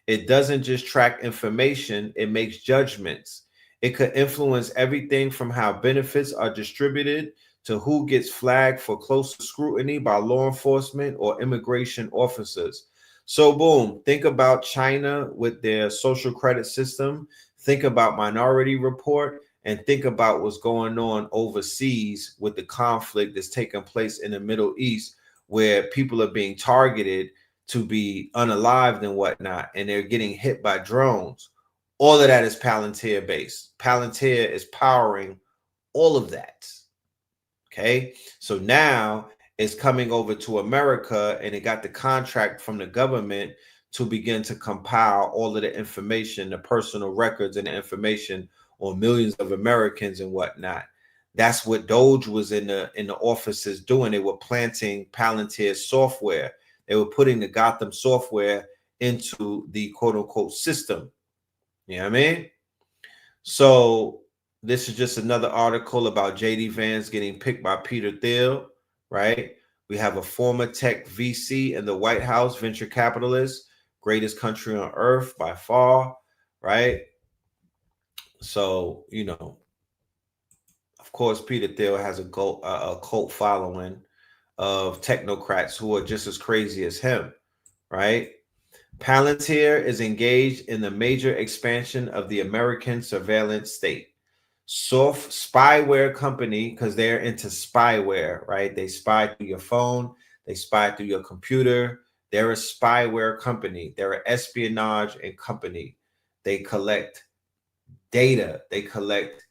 It doesn't just track information, it makes judgments. It could influence everything from how benefits are distributed to who gets flagged for closer scrutiny by law enforcement or immigration officers. So boom, think about China with their social credit system. Think about Minority Report, and think about what's going on overseas with the conflict that's taking place in the Middle East, where people are being targeted to be unalived and whatnot, and they're getting hit by drones. All of that is Palantir based. Palantir is powering all of that. Okay, so now it's coming over to America, and it got the contract from the government to begin to compile all of the information, the personal records and the information on millions of Americans and whatnot. That's what Doge was in the offices doing. They were planting Palantir software. They were putting the Gotham software into the quote unquote system. You know what I mean? So this is just another article about JD Vance getting picked by Peter Thiel, right? We have a former tech VC in the White House, venture capitalist, greatest country on earth by far, right? So, you know, of course, Peter Thiel has a cult following of technocrats who are just as crazy as him, right? Palantir is engaged in the major expansion of the American surveillance state. Soft spyware company, because they're into spyware, right? They spy through your phone, they spy through your computer. They're a spyware company. They're an espionage and company. They collect data. They collect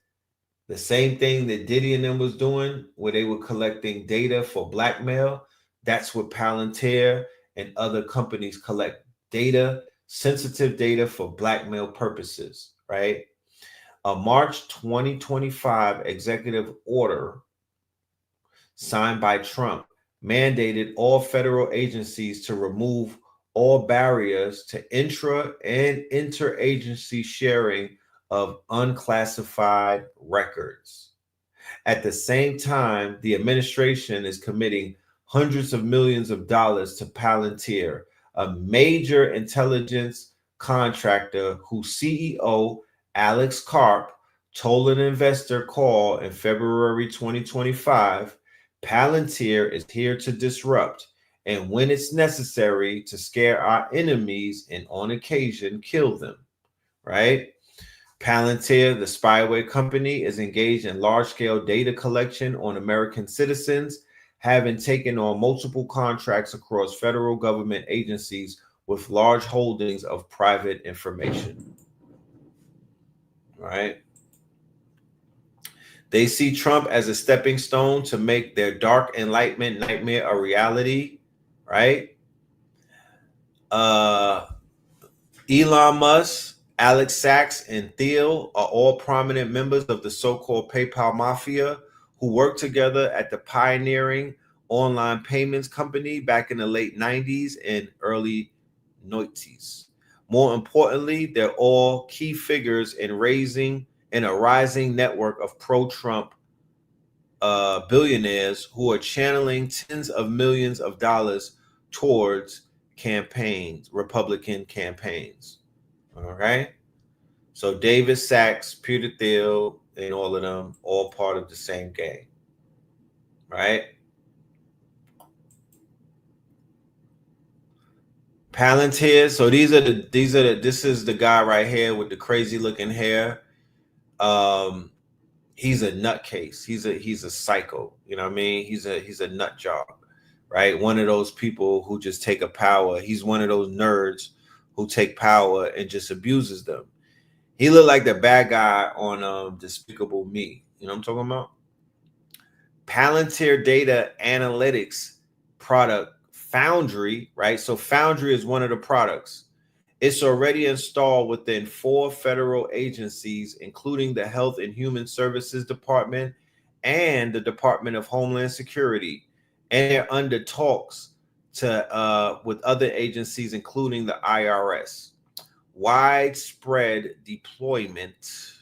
the same thing that Diddy and them was doing, where they were collecting data for blackmail. That's what Palantir and other companies collect data, sensitive data for blackmail purposes, right? A March 2025 executive order signed by Trump mandated all federal agencies to remove all barriers to intra and interagency sharing of unclassified records. At the same time, the administration is committing hundreds of millions of dollars to Palantir, a major intelligence contractor whose CEO, Alex Karp, told an investor call in February 2025, Palantir is here to disrupt and when it's necessary to scare our enemies and on occasion kill them, right? Palantir, the spyware company, is engaged in large-scale data collection on American citizens, having taken on multiple contracts across federal government agencies with large holdings of private information. All right. They see Trump as a stepping stone to make their dark enlightenment nightmare a reality, right? Elon Musk, Alex Sachs, and Thiel are all prominent members of the so-called PayPal mafia who worked together at the pioneering online payments company back in the late 90s and early 90s. More importantly, they're all key figures in a rising network of pro-Trump billionaires who are channeling tens of millions of dollars towards campaigns, Republican campaigns. All right. So David Sachs, Peter Thiel, and all of them, all part of the same game. Right. Palantir. So this is the guy right here with the crazy looking hair. He's a nutcase. He's a psycho. You know what I mean? He's a nut job, right? One of those people who just take a power. He's one of those nerds who take power and just abuses them. He looked like the bad guy on Despicable Me. You know what I'm talking about? Palantir data analytics product Foundry, right? So Foundry is one of the products. It's already installed within 4 federal agencies, including the Health and Human Services Department and the Department of Homeland Security. And they're under talks to with other agencies, including the IRS. Widespread deployment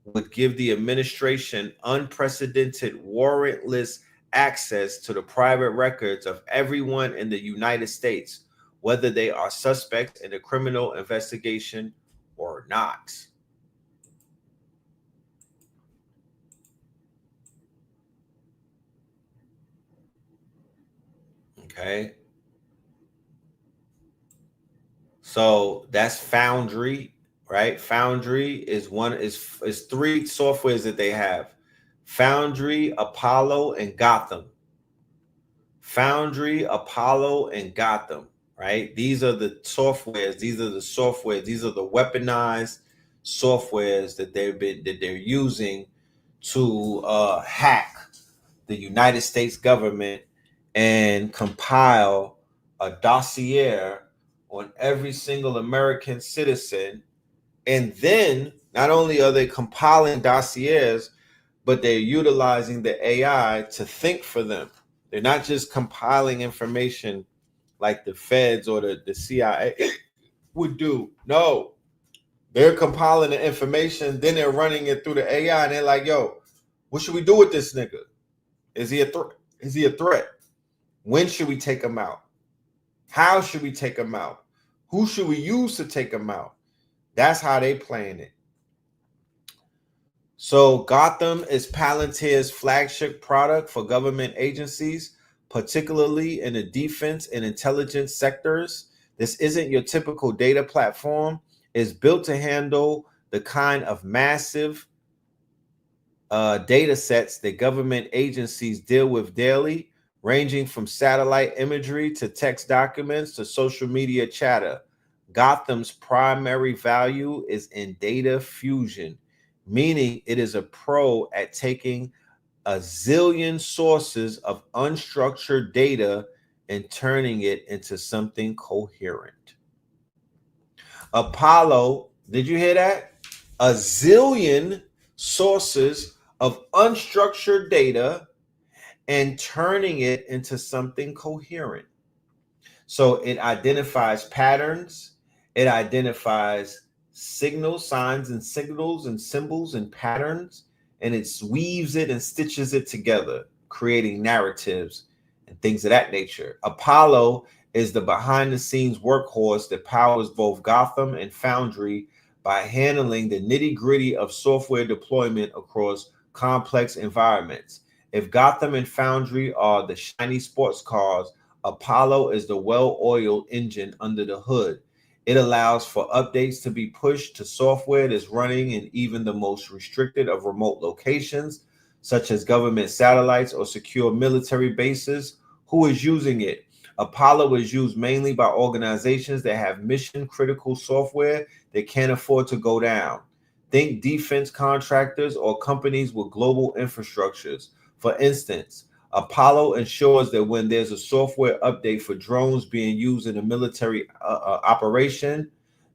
would give the administration unprecedented warrantless access to the private records of everyone in the United States, whether they are suspects in a criminal investigation or not. Okay. So that's Foundry, right? Foundry is 3 softwares that they have. Foundry, Apollo, and Gotham. Foundry, Apollo, and Gotham, right? These are the softwares. These are the weaponized softwares that they're using to hack the United States government and compile a dossier on every single American citizen. And then Not only are they compiling dossiers, but they're utilizing the AI to think for them. They're not just compiling information like the feds or the CIA would do. No, they're compiling the information, then they're running it through the AI, and they're like, yo, what should we do with this nigga? Is he a threat? Is he a threat? When should we take him out? How should we take him out? Who should we use to take him out? That's how they playing it. So Gotham is Palantir's flagship product for government agencies, particularly in the defense and intelligence sectors. This isn't your typical data platform. It's built to handle the kind of massive data sets that government agencies deal with daily, ranging from satellite imagery to text documents to social media chatter. Gotham's primary value is in data fusion, meaning it is a pro at taking a zillion sources of unstructured data and turning it into something coherent. Apollo, did you hear that? A zillion sources of unstructured data and turning it into something coherent. So it identifies patterns, it identifies signals, signs and signals and symbols and patterns, and it weaves it and stitches it together, creating narratives and things of that nature. Apollo is the behind the scenes workhorse that powers both Gotham and Foundry by handling the nitty gritty of software deployment across complex environments. If Gotham and Foundry are the shiny sports cars, Apollo is the well-oiled engine under the hood. It allows for updates to be pushed to software that's running in even the most restricted of remote locations, such as government satellites or secure military bases. Who is using it? Apollo is used mainly by organizations that have mission-critical software that can't afford to go down. Think defense contractors or companies with global infrastructures. For instance, Apollo ensures that when there's a software update for drones being used in a military operation,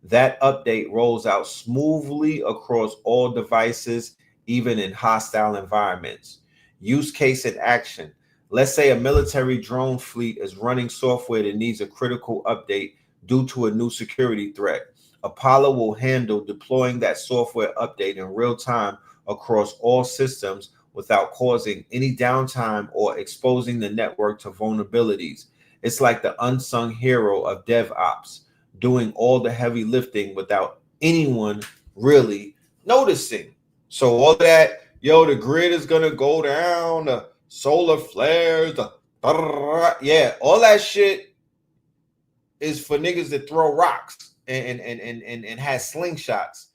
that update rolls out smoothly across all devices, even in hostile environments. Use case in action. Let's say a military drone fleet is running software that needs a critical update due to a new security threat. Apollo will handle deploying that software update in real time across all systems without causing any downtime or exposing the network to vulnerabilities. It's like the unsung hero of DevOps, doing all the heavy lifting without anyone really noticing. So all that, yo, the grid is gonna go down, the solar flares, yeah, all that shit is for niggas that throw rocks and has slingshots.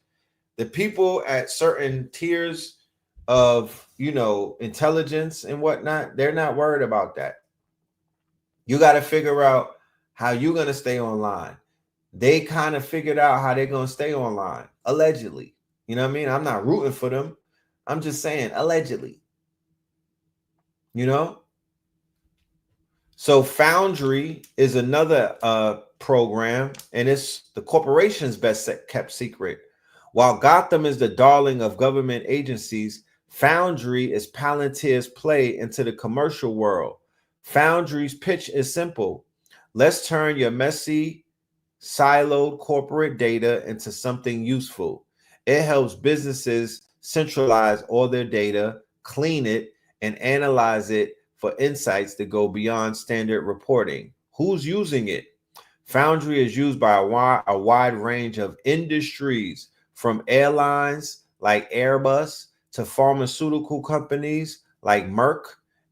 The people at certain tiers of, you know, intelligence and whatnot, they're not worried about that. You got to figure out how you're going to stay online. They kind of figured out how they're going to stay online, allegedly. You know what I mean? I'm not rooting for them. I'm just saying, allegedly. You know? So Foundry is another program, and it's the corporation's best kept secret. While Gotham is the darling of government agencies, Foundry is Palantir's play into the commercial world. Foundry's pitch is simple. Let's turn your messy, siloed corporate data into something useful. It helps businesses centralize all their data, clean it, and analyze it for insights that go beyond standard reporting. Who's using it? Foundry is used by a wide range of industries, from airlines like Airbus to pharmaceutical companies like Merck,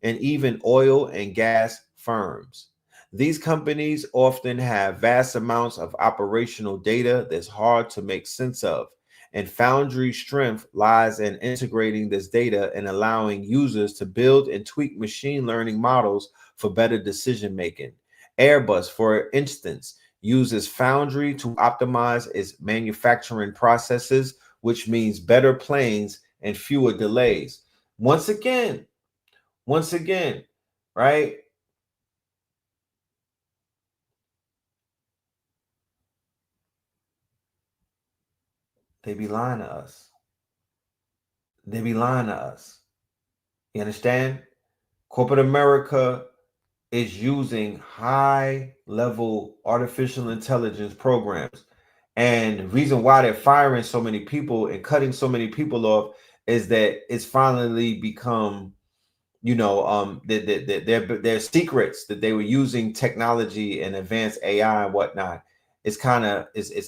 and even oil and gas firms. These companies often have vast amounts of operational data that's hard to make sense of. And Foundry's strength lies in integrating this data and allowing users to build and tweak machine learning models for better decision making. Airbus, for instance, uses Foundry to optimize its manufacturing processes, which means better planes and fewer delays. Once again, right? They be lying to us. They be lying to us. You understand? Corporate America is using high level artificial intelligence programs. And the reason why they're firing so many people and cutting so many people off is that it's finally become, their secrets that they were using technology and advanced AI and whatnot. It's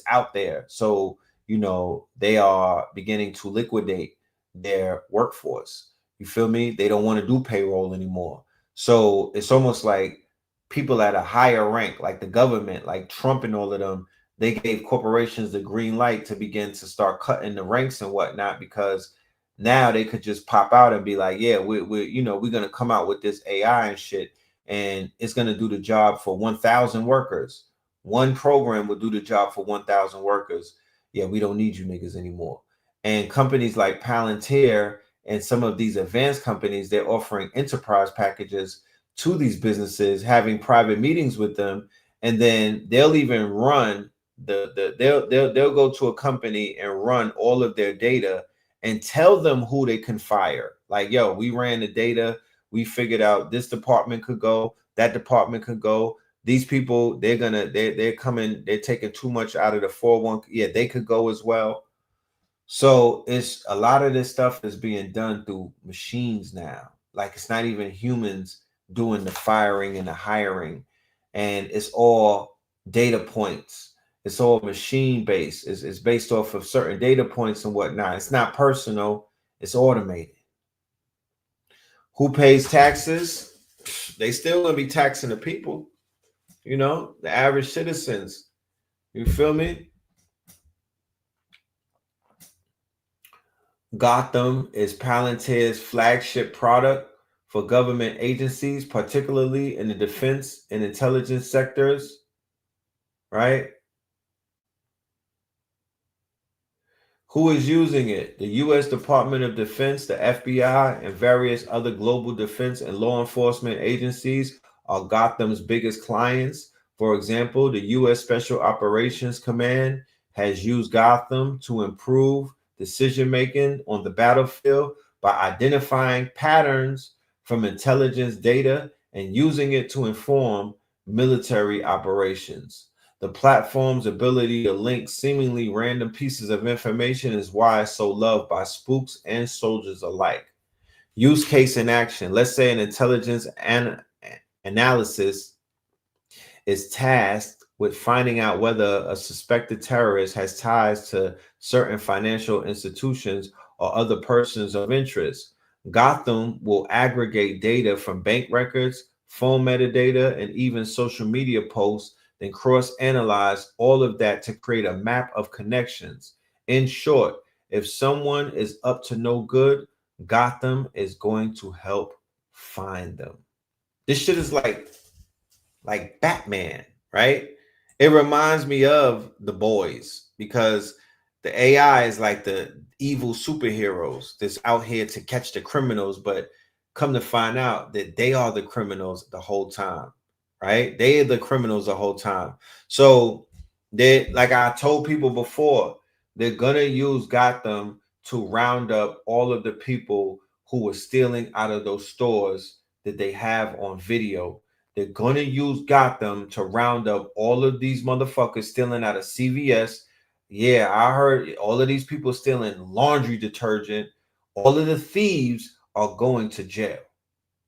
out there. So, they are beginning to liquidate their workforce. You feel me? They don't want to do payroll anymore. So it's almost like people at a higher rank, like the government, like Trump and all of them, they gave corporations the green light to begin to start cutting the ranks and whatnot, because now they could just pop out and be like, yeah, we're going to come out with this AI and shit, and it's going to do the job for 1,000 workers. One program will do the job for 1,000 workers. Yeah, we don't need you niggas anymore. And companies like Palantir and some of these advanced companies, they're offering enterprise packages to these businesses, having private meetings with them, and then they'll even run they'll go to a company and run all of their data and tell them who they can fire. Like, yo, we ran the data, we figured out this department could go, that department could go. These people, they're coming, they're taking too much out of the 401. Yeah, they could go as well. So it's a lot of this stuff is being done through machines now. Like, it's not even humans doing the firing and the hiring, and it's all data points. It's all machine based. It's based off of certain data points and whatnot. It's not personal. It's automated. Who pays taxes? They still gonna be taxing the people. The average citizens. You feel me? Gotham is Palantir's flagship product for government agencies, particularly in the defense and intelligence sectors, right? Who is using it? The U.S. Department of Defense, the FBI, and various other global defense and law enforcement agencies are Gotham's biggest clients. For example, the U.S. Special Operations Command has used Gotham to improve decision-making on the battlefield by identifying patterns from intelligence data and using it to inform military operations. The platform's ability to link seemingly random pieces of information is why it's so loved by spooks and soldiers alike. Use case in action. Let's say an intelligence analysis is tasked with finding out whether a suspected terrorist has ties to certain financial institutions or other persons of interest. Gotham will aggregate data from bank records, phone metadata, and even social media posts, then cross-analyze all of that to create a map of connections. In short, if someone is up to no good, Gotham is going to help find them. This shit is like Batman, right? It reminds me of The Boys, because the AI is like the evil superheroes that's out here to catch the criminals, but come to find out that they are the criminals the whole time, right? They are the criminals the whole time. So they, like I told people before, they're gonna use Gotham to round up all of the people who were stealing out of those stores that they have on video. They're going to use Gotham to round up all of these motherfuckers stealing out of CVS. Yeah, I heard all of these people stealing laundry detergent. All of the thieves are going to jail.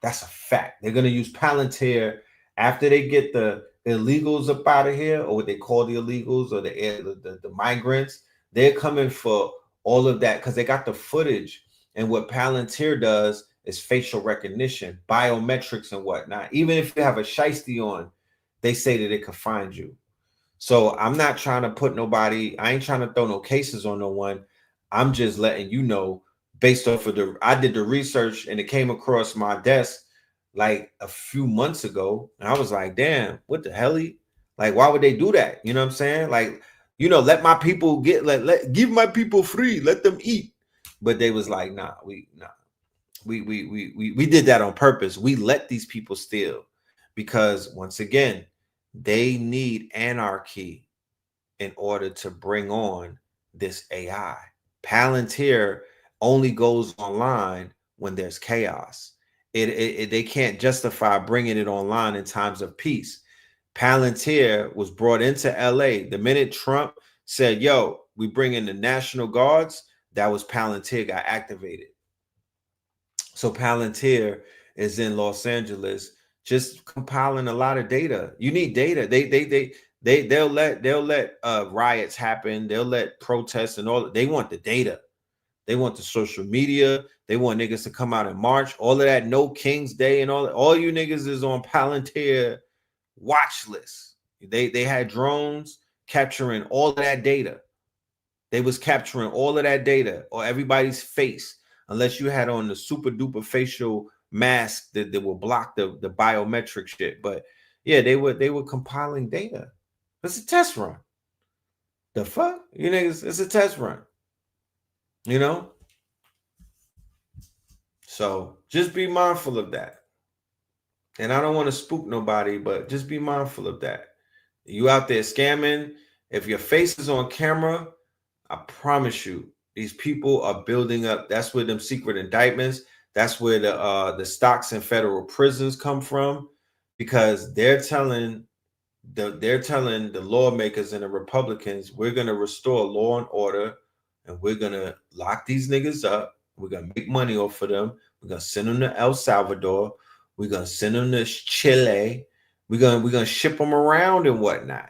That's a fact. They're going to use Palantir after they get the illegals up out of here, or what they call the illegals, or the migrants. They're coming for all of that because they got the footage. And what Palantir does is facial recognition, biometrics, and whatnot. Even if you have a shiesty on, they say that it could find you. So I'm not trying to put nobody, I ain't trying to throw no cases on no one. I'm just letting you know, based off of I did the research and it came across my desk like a few months ago. And I was like, damn, what the hell? Like, why would they do that? You know what I'm saying? Like, let my people get, give my people free, let them eat. But they was like, nah. We did that on purpose. We let these people steal because, once again, they need anarchy in order to bring on this AI. Palantir only goes online when there's chaos. They can't justify bringing it online in times of peace. Palantir was brought into LA the minute Trump said, "Yo, we bring in the National Guards." That was Palantir got activated. So Palantir is in Los Angeles, just compiling a lot of data. You need data. They'll let riots happen. They'll let protests and all. They want the data. They want the social media. They want niggas to come out and march. All of that, no King's Day and all you niggas is on Palantir watch list. They had drones capturing all of that data. They was capturing all of that data or everybody's face, unless you had on the super duper facial mask that will block the biometric shit. But yeah, they were compiling data. It's a test run. The fuck? You niggas, it's a test run. You know? So just be mindful of that. And I don't want to spook nobody, but just be mindful of that. You out there scamming. If your face is on camera, I promise you, these people are building up. That's where them secret indictments. That's where the stocks in federal prisons come from, because they're telling the lawmakers and the Republicans, we're gonna restore law and order, and we're gonna lock these niggas up. We're gonna make money off of them. We're gonna send them to El Salvador. We're gonna send them to Chile. We're gonna ship them around and whatnot.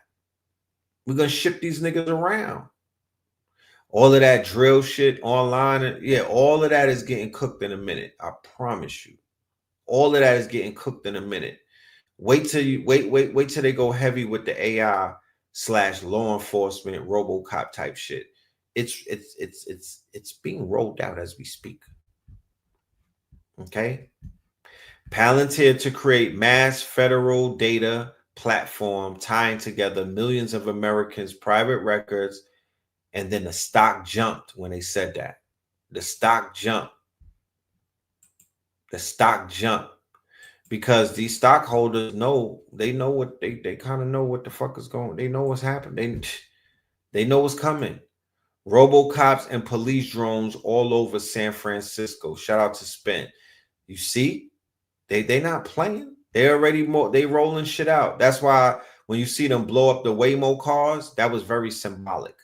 We're gonna ship these niggas around. All of that drill shit online, yeah, all of that is getting cooked in a minute. I promise you. All of that is getting cooked in a minute. Wait till they go heavy with the AI / law enforcement RoboCop type shit. It's being rolled out as we speak. Okay. Palantir to create mass federal data platform tying together millions of Americans' private records. And then the stock jumped when they said that. The stock jumped. The stock jumped. Because these stockholders know, they know what they kind of know what the fuck is going. They know what's happening. They know what's coming. Robocops and police drones all over San Francisco. Shout out to Spin. You see, they not playing. They already they rolling shit out. That's why when you see them blow up the Waymo cars, that was very symbolic.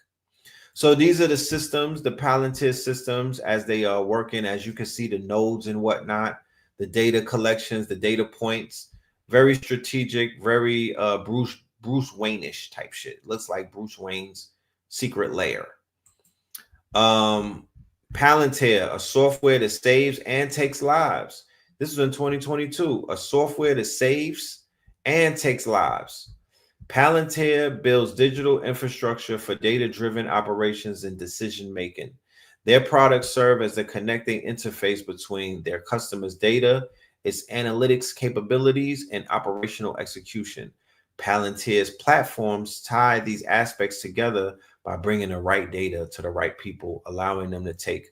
So these are the systems, the Palantir systems, as they are working. As you can see, the nodes and whatnot, the data collections, the data points, very strategic, very Bruce Wayne-ish type shit. Looks like Bruce Wayne's secret lair. Palantir, a software that saves and takes lives. This is in 2022. A software that saves and takes lives. Palantir builds digital infrastructure for data-driven operations and decision-making. Their products serve as the connecting interface between their customers' data, its analytics capabilities, and operational execution. Palantir's platforms tie these aspects together by bringing the right data to the right people, allowing them to take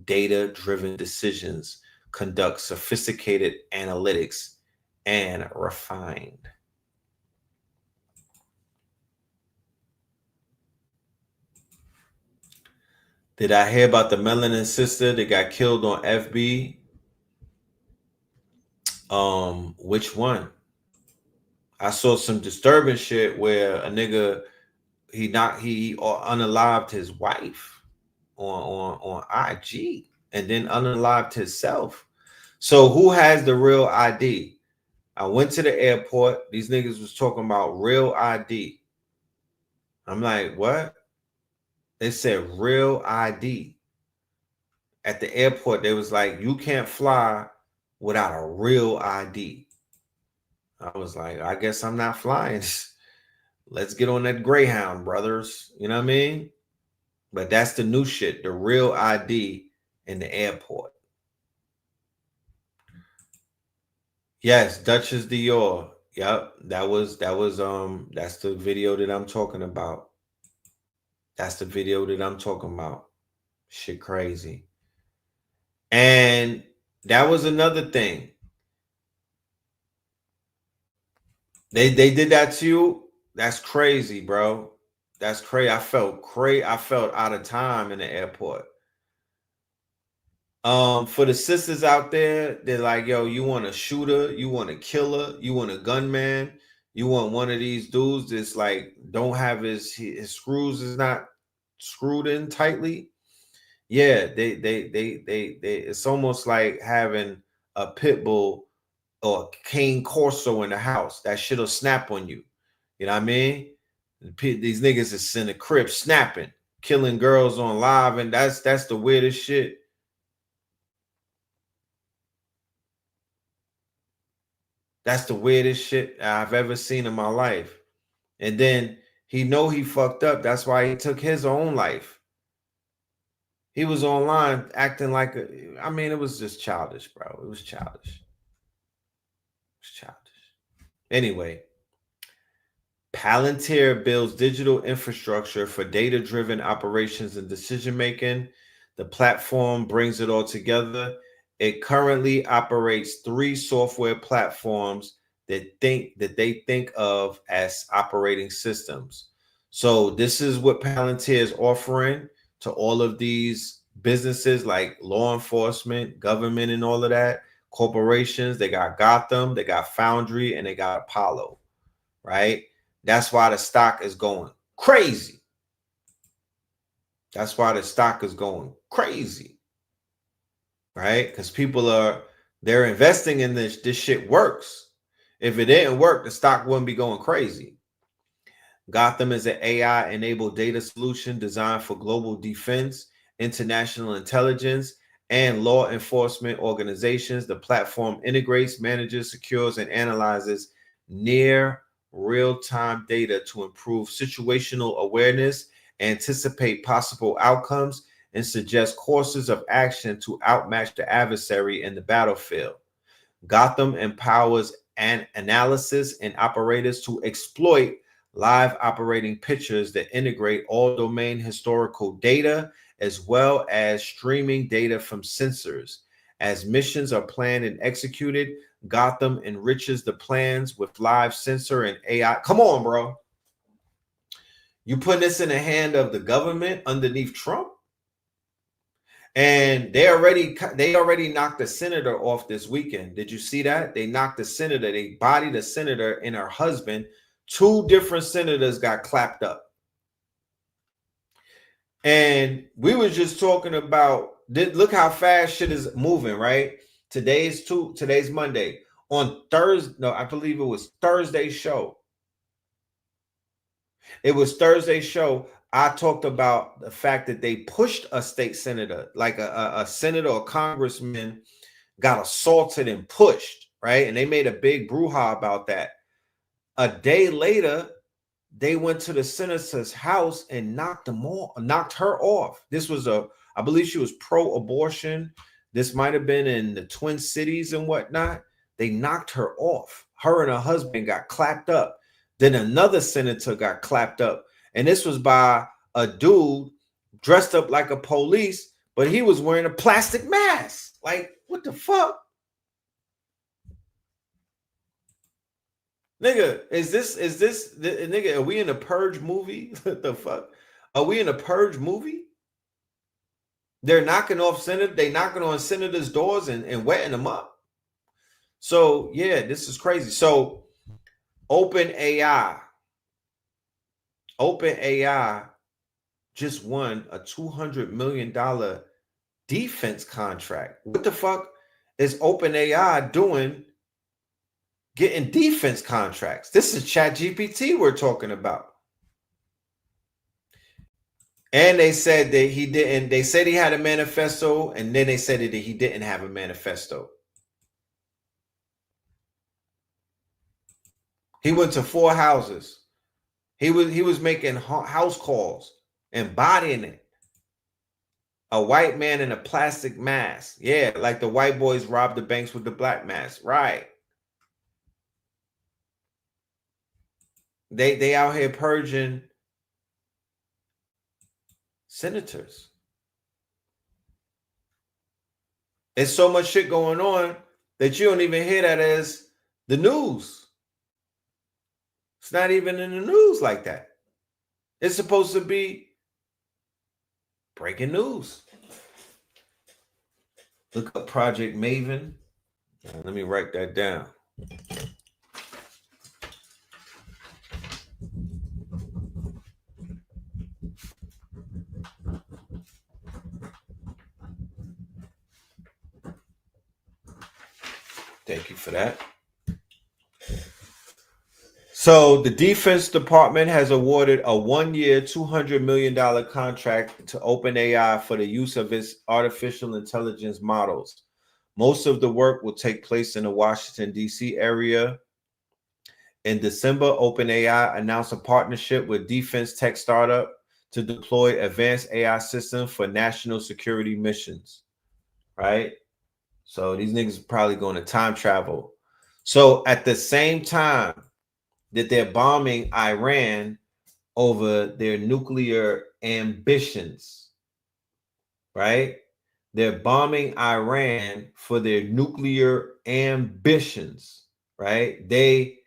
data-driven decisions, conduct sophisticated analytics, and refined. Did I hear about the Melanin sister that got killed on FB? Which one? I saw some disturbing shit where a nigga he unalived his wife on IG and then unalived himself. So who has the real ID? I went to the airport. These niggas was talking about real ID. I'm like, what? They said real ID. At the airport, they was like, you can't fly without a real ID. I was like, I guess I'm not flying. Let's get on that Greyhound, brothers. You know what I mean? But that's the new shit, the real ID in the airport. Yes, Duchess Dior. Yep, that's the video that I'm talking about. That's the video that I'm talking about. Shit crazy. And that was another thing. They did that to you. That's crazy, bro. That's crazy. I felt crazy. I felt out of time in the airport. For the sisters out there, they're like, yo, you want a shooter, you want a killer, you want a gunman, you want one of these dudes that's like don't have his screws is not screwed in tightly. Yeah, they it's almost like having a pit bull or a cane corso in the house. That shit'll snap on you. You know what I mean? These niggas is in the crib snapping, killing girls on live, and that's the weirdest shit. That's the weirdest shit I've ever seen in my life. And then he know he fucked up. That's why he took his own life. He was online acting like I mean, it was just childish, bro. It was childish. It was childish. Anyway, Palantir builds digital infrastructure for data-driven operations and decision-making. The platform brings it all together. It currently operates 3 software platforms that they think of as operating systems. So this is what Palantir is offering to all of these businesses like law enforcement, government, and all of that, corporations. They got Gotham, they got Foundry, and they got Apollo, right? That's why the stock is going crazy. That's why the stock is going crazy, right? Because people they're investing in this. This shit works. If it didn't work, the stock wouldn't be going crazy. Gotham is an AI-enabled data solution designed for global defense, international intelligence, and law enforcement organizations. The platform integrates, manages, secures, and analyzes near real-time data to improve situational awareness, anticipate possible outcomes, and suggest courses of action to outmatch the adversary in the battlefield. Gotham empowers analysis and operators to exploit live operating pictures that integrate all domain historical data as well as streaming data from sensors. As missions are planned and executed, Gotham enriches the plans with live sensor and AI. Come on, bro. You put this in the hand of the government underneath Trump? And they already knocked the senator off this weekend. Did you see that? They knocked the senator. They bodied a senator and her husband. 2 different senators got clapped up. And we were just talking about, look how fast shit is moving, right? Today's Monday. On Thursday, no, I believe it was Thursday's show. It was Thursday's show. I talked about the fact that they pushed a state senator, like a senator or congressman got assaulted and pushed, right? And they made a big brouhaha about that. A day later, they went to the senator's house and knocked her off. This was I believe she was pro-abortion. This might have been in the Twin Cities and whatnot. They knocked her off. Her and her husband got clapped up. Then another senator got clapped up. And this was by a dude dressed up like a police, but he was wearing a plastic mask. Like, what the fuck? Nigga, is this nigga, are we in a Purge movie? What the fuck? Are we in a Purge movie? They're knocking off they knocking on senators' doors and wetting them up. So yeah, this is crazy. So OpenAI just won a $200 million defense contract. What the fuck is OpenAI doing getting defense contracts? This is ChatGPT we're talking about. And they said that he didn't. They said he had a manifesto, and then they said that he didn't have a manifesto. He went to 4 houses. He was making house calls, embodying it. A white man in a plastic mask. Yeah, like the white boys robbed the banks with the black mask. Right. They out here purging senators. There's so much shit going on that you don't even hear that as the news. It's not even in the news like that. It's supposed to be breaking news. Look up Project Maven. Let me write that down. Thank you for that. So the Defense Department has awarded a 1-year, $200 million contract to OpenAI for the use of its artificial intelligence models. Most of the work will take place in the Washington, D.C. area. In December, OpenAI announced a partnership with defense tech startup to deploy advanced AI systems for national security missions, right? So these niggas are probably going to time travel. So at the same time that they're bombing Iran over their nuclear ambitions, right? They're bombing Iran for their nuclear ambitions, right? They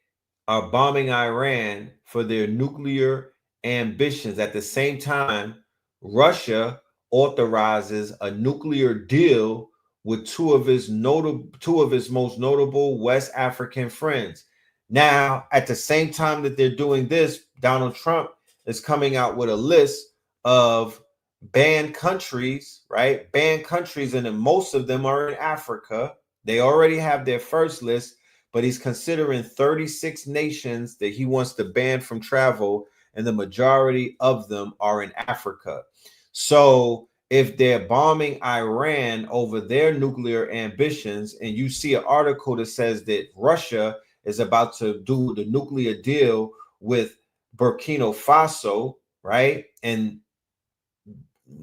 are bombing Iran for their nuclear ambitions. At the same time, Russia authorizes a nuclear deal with two of his most notable West African friends. Now, at the same time that they're doing this, Donald Trump is coming out with a list of banned countries, right? Banned countries, and then most of them are in Africa. They already have their first list, but he's considering 36 nations that he wants to ban from travel, and the majority of them are in Africa. So if they're bombing Iran over their nuclear ambitions, and you see an article that says that Russia is about to do the nuclear deal with Burkina Faso, right? And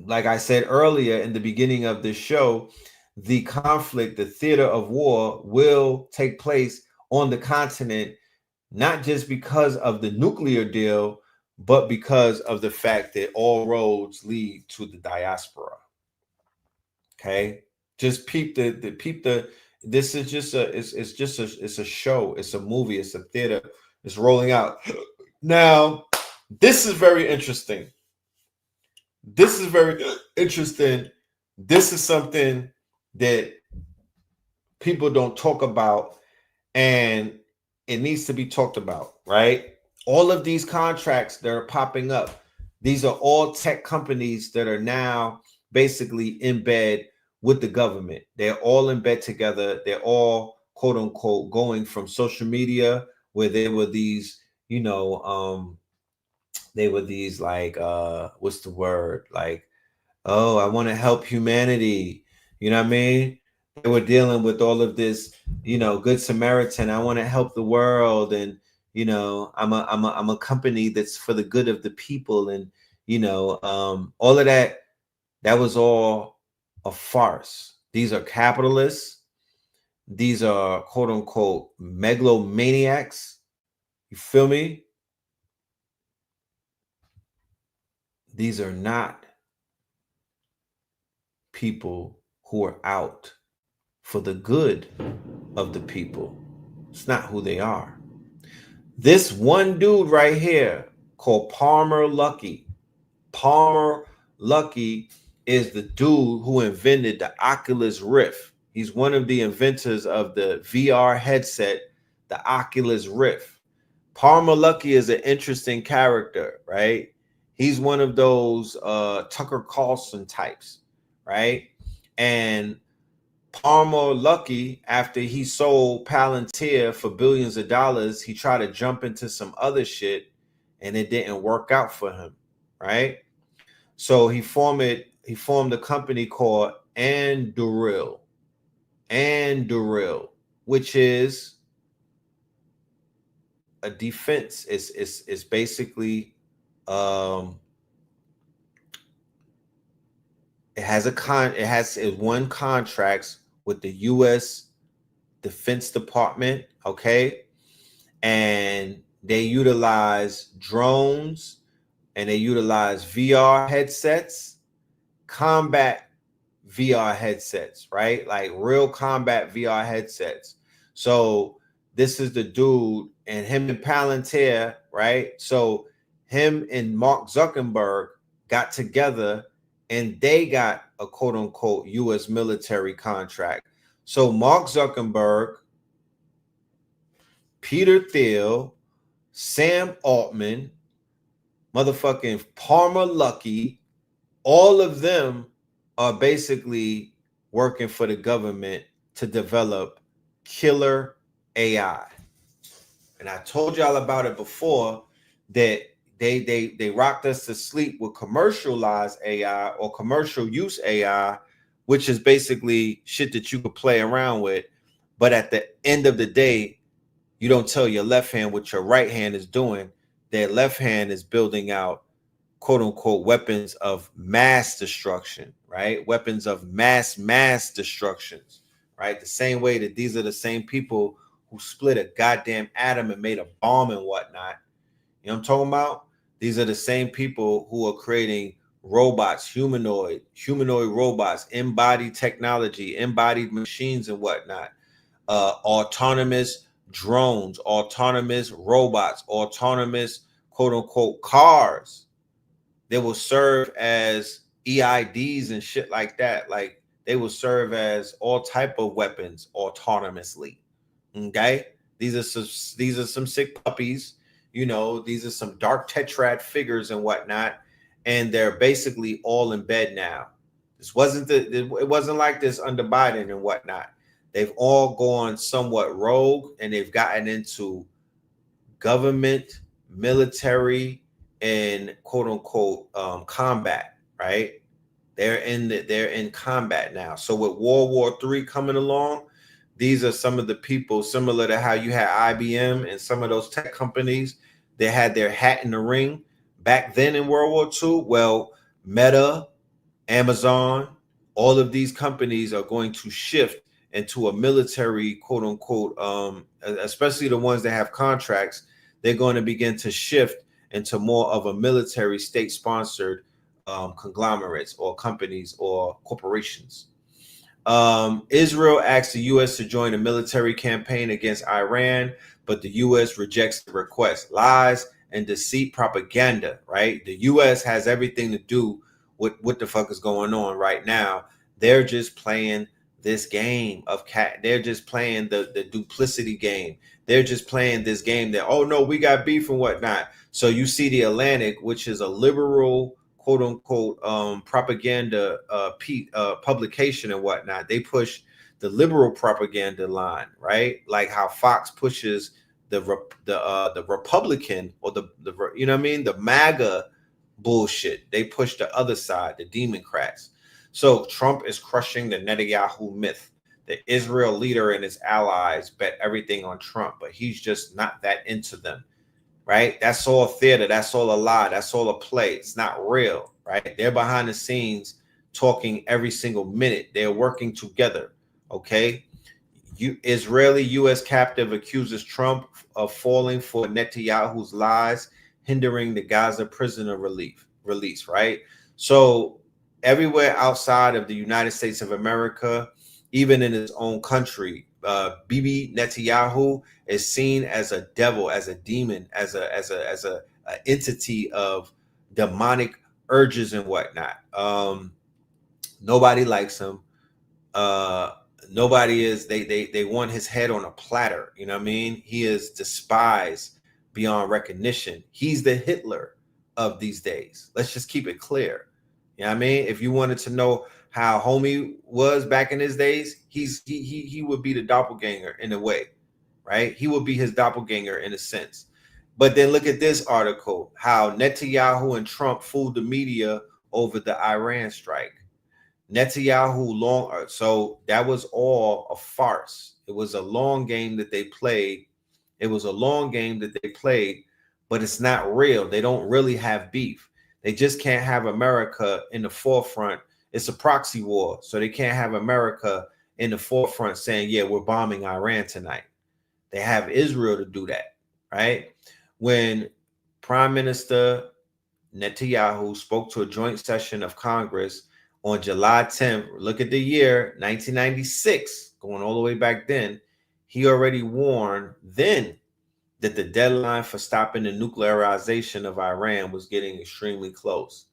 like I said earlier in the beginning of this show, the conflict, the theater of war, will take place on the continent, not just because of the nuclear deal, but because of the fact that all roads lead to the diaspora. Okay, just peep the. This is just it's a show, it's a movie, it's a theater, it's rolling out. Now, this is very interesting. This is very interesting. This is something that people don't talk about, and it needs to be talked about, right? All of these contracts that are popping up, these are all tech companies that are now basically in bed with the government. They're all in bed together. They're all, quote unquote, going from social media, where there were these, they were these like, what's the word? Like, oh, I want to help humanity. You know what I mean? They were dealing with all of this, Good Samaritan. I want to help the world, and I'm a company that's for the good of the people, and all of that. That was all a farce. These are capitalists. These are, quote unquote, megalomaniacs. You feel me? These are not people who are out for the good of the people. It's not who they are. This one dude right here called Palmer Luckey. Palmer Luckey is the dude who invented the Oculus Rift. He's one of the inventors of the VR headset, the Oculus Rift. Palmer Luckey is an interesting character, right? He's one of those Tucker Carlson types, right? And Palmer Luckey, after he sold Palantir for billions of dollars, he tried to jump into some other shit, and it didn't work out for him, right? So he formed a company called Anduril, which is a defense. It's basically it won contracts with the U.S. Defense Department, okay, and they utilize drones, and they utilize VR headsets, combat VR headsets, right? Like real combat VR headsets. So this is the dude, and him and Palantir, right? So him and Mark Zuckerberg got together and they got a quote unquote US military contract. So Mark Zuckerberg, Peter Thiel, Sam Altman, motherfucking Palmer Luckey, all of them are basically working for the government to develop killer AI. And I told y'all about it before that they rocked us to sleep with commercialized AI or commercial use AI, which is basically shit that you could play around with. But at the end of the day, you don't tell your left hand what your right hand is doing. Their left hand is building out quote unquote weapons of mass destruction, right? Weapons of mass destructions, right? The same way that these are the same people who split a goddamn atom and made a bomb and whatnot. You know what I'm talking about? These are the same people who are creating robots, humanoid robots, embodied technology, embodied machines and whatnot, autonomous drones, autonomous robots, autonomous quote unquote cars. They will serve as EIDs and shit like that. Like they will serve as all type of weapons autonomously. Okay, these are some sick puppies. You know, these are some dark tetrad figures and whatnot, and they're basically all in bed now. It wasn't like this under Biden and whatnot. They've all gone somewhat rogue, and they've gotten into government, military, and quote unquote combat. Right? They're in combat now. So with World War III coming along, these are some of the people similar to how you had IBM and some of those tech companies that had their hat in the ring back then in World War II. Well, Meta, Amazon, all of these companies are going to shift into a military, quote unquote, especially the ones that have contracts. They're going to begin to shift into more of a military state-sponsored conglomerates or companies or corporations. Israel asked the U.S. to join a military campaign against Iran, but the U.S. rejects the request. Lies and deceit propaganda, right? The U.S. has everything to do with what the fuck is going on right now. They're just playing this game of cat. They're just playing the duplicity game. They're just playing this game that, oh no, we got beef and whatnot. So you see the Atlantic, which is a liberal quote unquote propaganda publication and whatnot. They push the liberal propaganda line, right? Like how Fox pushes the Republican or the you know what I mean, the MAGA bullshit. They push the other side, the Democrats. So Trump is crushing the Netanyahu myth. The Israel leader and his allies bet everything on Trump, but he's just not that into them. Right? That's all theater. That's all a lie. That's all a play. It's not real, right? They're behind the scenes talking every single minute. They're working together, okay? Israeli U.S. captive accuses Trump of falling for Netanyahu's lies, hindering the Gaza prisoner release, right? So everywhere outside of the United States of America, even in his own country, Bibi Netanyahu is seen as a devil, as a demon, as a entity of demonic urges and whatnot. Nobody likes him. Nobody is. They want his head on a platter. You know what I mean? He is despised beyond recognition. He's the Hitler of these days. Let's just keep it clear. You know what I mean? If you wanted to know how homie was back in his days, he would be the doppelganger in a way, right? He would be his doppelganger in a sense. But then look at this article, how Netanyahu and Trump fooled the media over the Iran strike. Netanyahu so that was all a farce. It was a long game that they played. It was a long game that they played, but it's not real. They don't really have beef. They just can't have America in the forefront. It's a proxy war, so they can't have America in the forefront saying, yeah, we're bombing Iran tonight. They have Israel to do that, right? When Prime Minister Netanyahu spoke to a joint session of Congress on July 10th, look at the year, 1996, going all the way back then, he already warned then that the deadline for stopping the nuclearization of Iran was getting extremely close.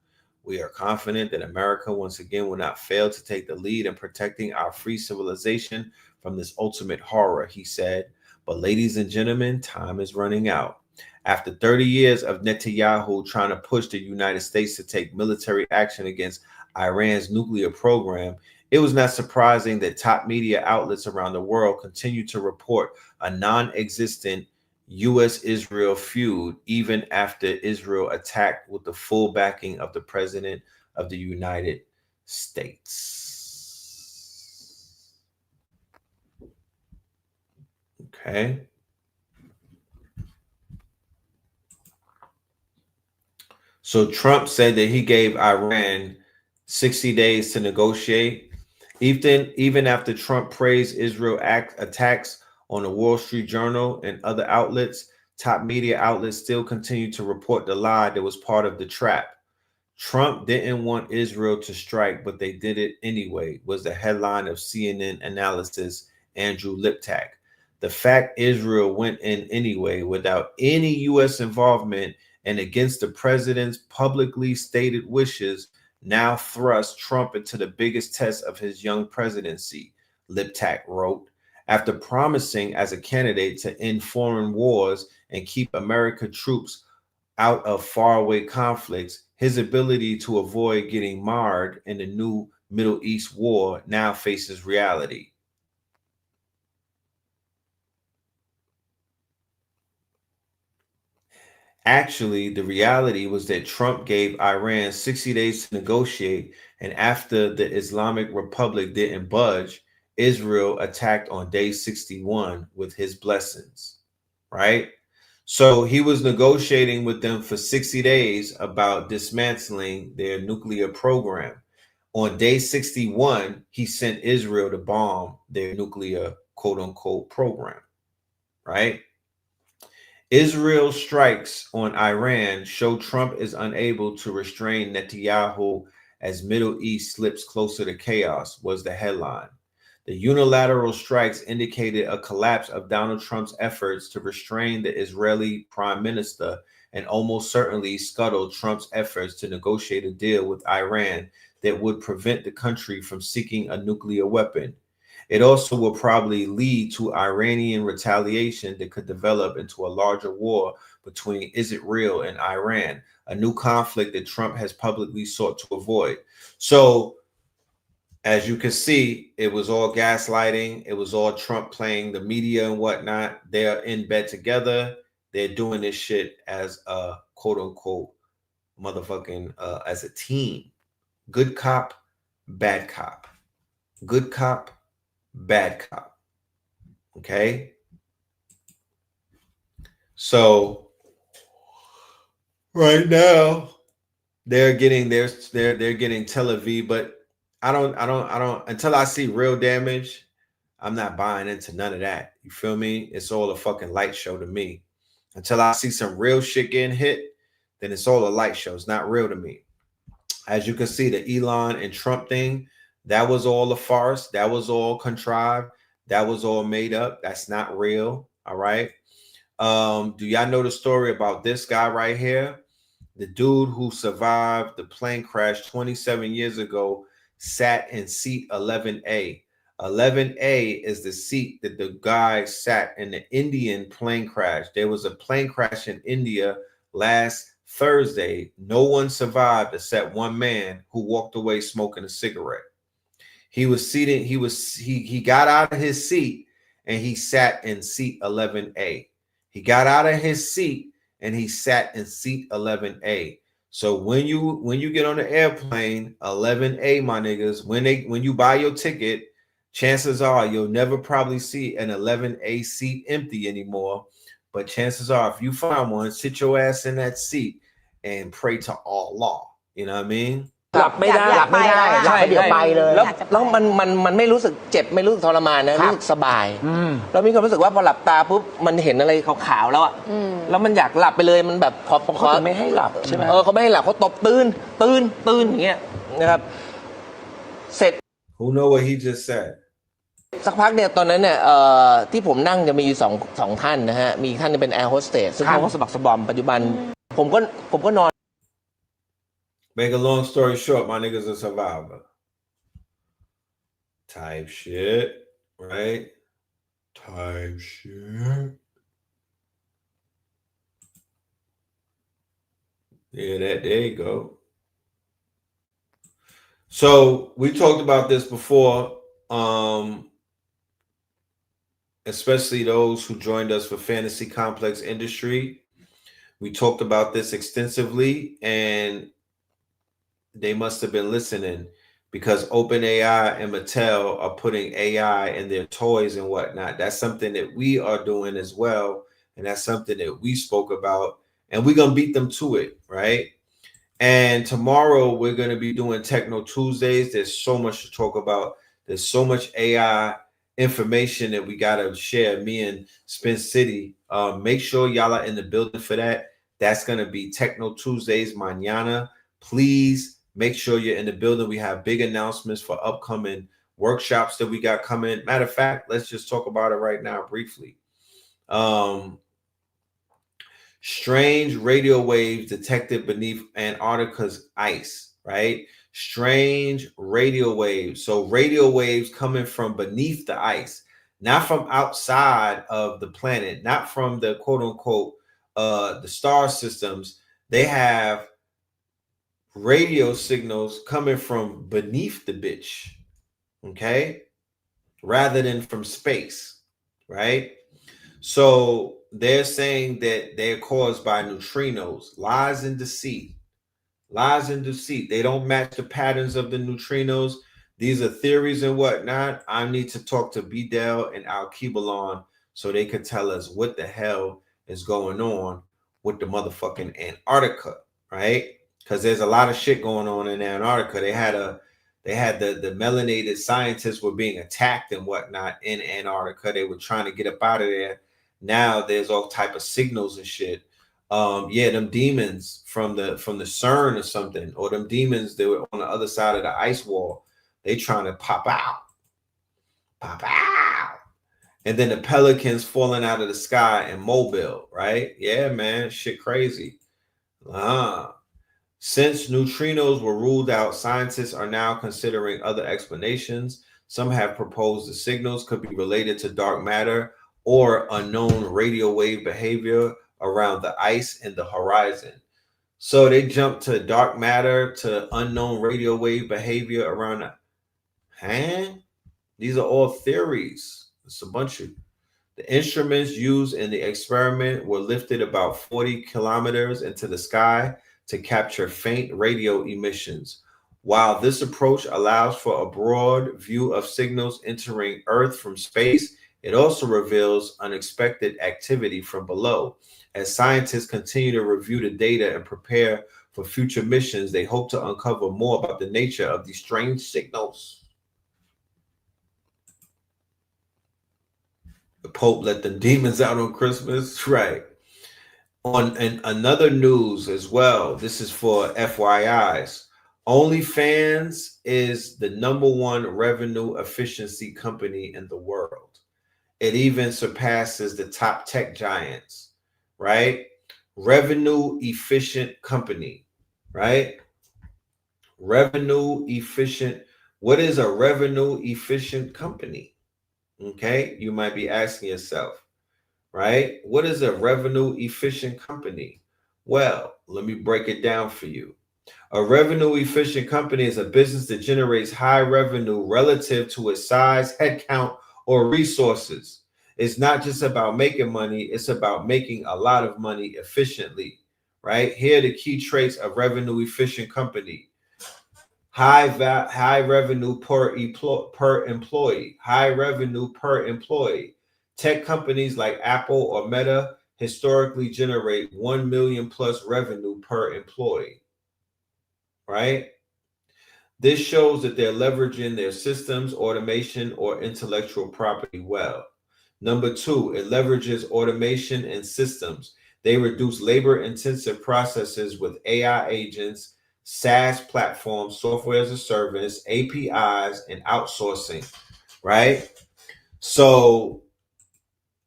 We are confident that America once again will not fail to take the lead in protecting our free civilization from this ultimate horror, he said. But ladies and gentlemen, time is running out. After 30 years of Netanyahu trying to push the United States to take military action against Iran's nuclear program, it was not surprising that top media outlets around the world continue to report a non-existent U.S.-Israel feud even after Israel attacked with the full backing of the President of the United States. Okay. So Trump said that he gave Iran 60 days to negotiate. Even after Trump praised Israel attacks on the Wall Street Journal and other outlets, top media outlets still continue to report the lie that was part of the trap. Trump didn't want Israel to strike, but they did it anyway, was the headline of CNN analysis Andrew Liptak. The fact Israel went in anyway without any U.S. involvement and against the president's publicly stated wishes now thrust Trump into the biggest test of his young presidency, Liptak wrote. After promising as a candidate to end foreign wars and keep American troops out of faraway conflicts, his ability to avoid getting marred in the new Middle East war now faces reality. Actually, the reality was that Trump gave Iran 60 days to negotiate, and after the Islamic Republic didn't budge, Israel attacked on day 61 with his blessings, right? So he was negotiating with them for 60 days about dismantling their nuclear program. On day 61, he sent Israel to bomb their nuclear quote unquote program, right? Israel's strikes on Iran show Trump is unable to restrain Netanyahu as Middle East slips closer to chaos, was the headline. The unilateral strikes indicated a collapse of Donald Trump's efforts to restrain the Israeli prime minister and almost certainly scuttled Trump's efforts to negotiate a deal with Iran that would prevent the country from seeking a nuclear weapon. It also will probably lead to Iranian retaliation that could develop into a larger war between Israel and Iran, a new conflict that Trump has publicly sought to avoid. So, as you can see, it was all gaslighting. It was all Trump playing the media and whatnot. They're in bed together. They're doing this shit as a quote unquote motherfucking as a team. Good cop, bad cop. Good cop, bad cop. Okay. So right now they're getting they're getting Tel Aviv, but I don't until I see real damage, I'm not buying into none of that. You feel me? It's all a fucking light show to me. Until I see some real shit getting hit, then it's all a light show. It's not real to me. As you can see, the Elon and Trump thing, that was all a farce. That was all contrived. That was all made up. That's not real. All right. Do y'all know the story about this guy right here? The dude who survived the plane crash 27 years ago sat in seat 11A. 11A is the seat that the guy sat in the Indian plane crash. There was a plane crash in India last Thursday. No one survived except one man who walked away smoking a cigarette. He was seated. He got out of his seat and he sat in seat 11A. He got out of his seat and he sat in seat 11A. So when you get on the airplane, 11A, my niggas, when you buy your ticket, chances are you'll never probably see an 11A seat empty anymore. But chances are, if you find one, sit your ass in that seat and pray to Allah. You know what I mean? หลับไม่ได้หลับไม่ได้หลับเดี๋ยวไปเลยแล้วมันไม่รู้สึกเจ็บไม่รู้สึกทรมานนะรู้สึกสบายแล้วมีความรู้สึกว่าพอหลับตาปุ๊บมันเห็นอะไรขาวๆแล้วอ่ะแล้วมันอยากหลับไปเลยมันแบบเขาไม่ให้หลับใช่ไหมเขาไม่ให้หลับเขาตบตื่นอย่างเงี้ยนะครับเสร็จ Who know what he just said? สักพักเนี่ยตอนนั้นเนี่ยที่ผมนั่งจะมีอยู่สองท่านนะฮะมีท่านนึงเป็นแอร์โฮสเตสซึ่งเขาก็สมัครสบอมปัจจุบันผมก็นอน Make a long story short, my niggas a survivor. Type shit, right? Type shit. Yeah, there you go. So we talked about this before, especially those who joined us for Fantasy Complex Industry. We talked about this extensively, and they must have been listening because OpenAI and Mattel are putting AI in their toys and whatnot. That's something that we are doing as well, and that's something that we spoke about, and we're gonna beat them to it, right? And tomorrow we're going to be doing Techno Tuesdays. There's so much to talk about. There's so much AI information that we got to share, me and Spin City. Make sure y'all are in the building for that. That's going to be Techno Tuesdays mañana. Please make sure you're in the building. We have big announcements for upcoming workshops that we got coming. Matter of fact, let's just talk about it right now briefly. Strange radio waves detected beneath Antarctica's ice, right? Strange radio waves. So radio waves coming from beneath the ice, not from outside of the planet, not from the quote unquote the star systems. They have radio signals coming from beneath the bitch, okay? Rather than from space, right? So they're saying that they're caused by neutrinos, lies and deceit. Lies and deceit. They don't match the patterns of the neutrinos. These are theories and whatnot. I need to talk to Bidel and Al-Kibalon so they could tell us what the hell is going on with the motherfucking Antarctica, right? Because there's a lot of shit going on in Antarctica. They had the melanated scientists were being attacked and whatnot in Antarctica. They were trying to get up out of there. Now there's all type of signals and shit. Yeah, them demons from the CERN or something, or them demons that were on the other side of the ice wall. They trying to pop out. And then the pelicans falling out of the sky in Mobile, right? Yeah, man, shit crazy. Since neutrinos were ruled out, scientists are now considering other explanations. Some have proposed the signals could be related to dark matter or unknown radio wave behavior around the ice and the horizon. So they jump to dark matter, to unknown radio wave behavior around the These are all theories. It's a bunch of the instruments used in the experiment were lifted about 40 kilometers into the sky to capture faint radio emissions. While this approach allows for a broad view of signals entering Earth from space, it also reveals unexpected activity from below. As scientists continue to review the data and prepare for future missions, they hope to uncover more about the nature of these strange signals. The Pope let them demons out on Christmas, right? On another news as well, this is for FYIs. OnlyFans is the #1 revenue efficiency company in the world. It even surpasses the top tech giants, right? Revenue efficient company, right? Revenue efficient. What is a revenue efficient company? Okay, you might be asking yourself, right? What is a revenue efficient company? Well, let me break it down for you. A revenue efficient company is a business that generates high revenue relative to its size, headcount, or resources. It's not just about making money, it's about making a lot of money efficiently, right? Here are the key traits of revenue efficient company. High revenue per employee, high revenue per employee. Tech companies like Apple or Meta historically generate 1 million plus revenue per employee, right? This shows that they're leveraging their systems, automation, or intellectual property well. Number 2, it leverages automation and systems. They reduce labor-intensive processes with AI agents, SaaS platforms, software as a service, APIs, and outsourcing, right? So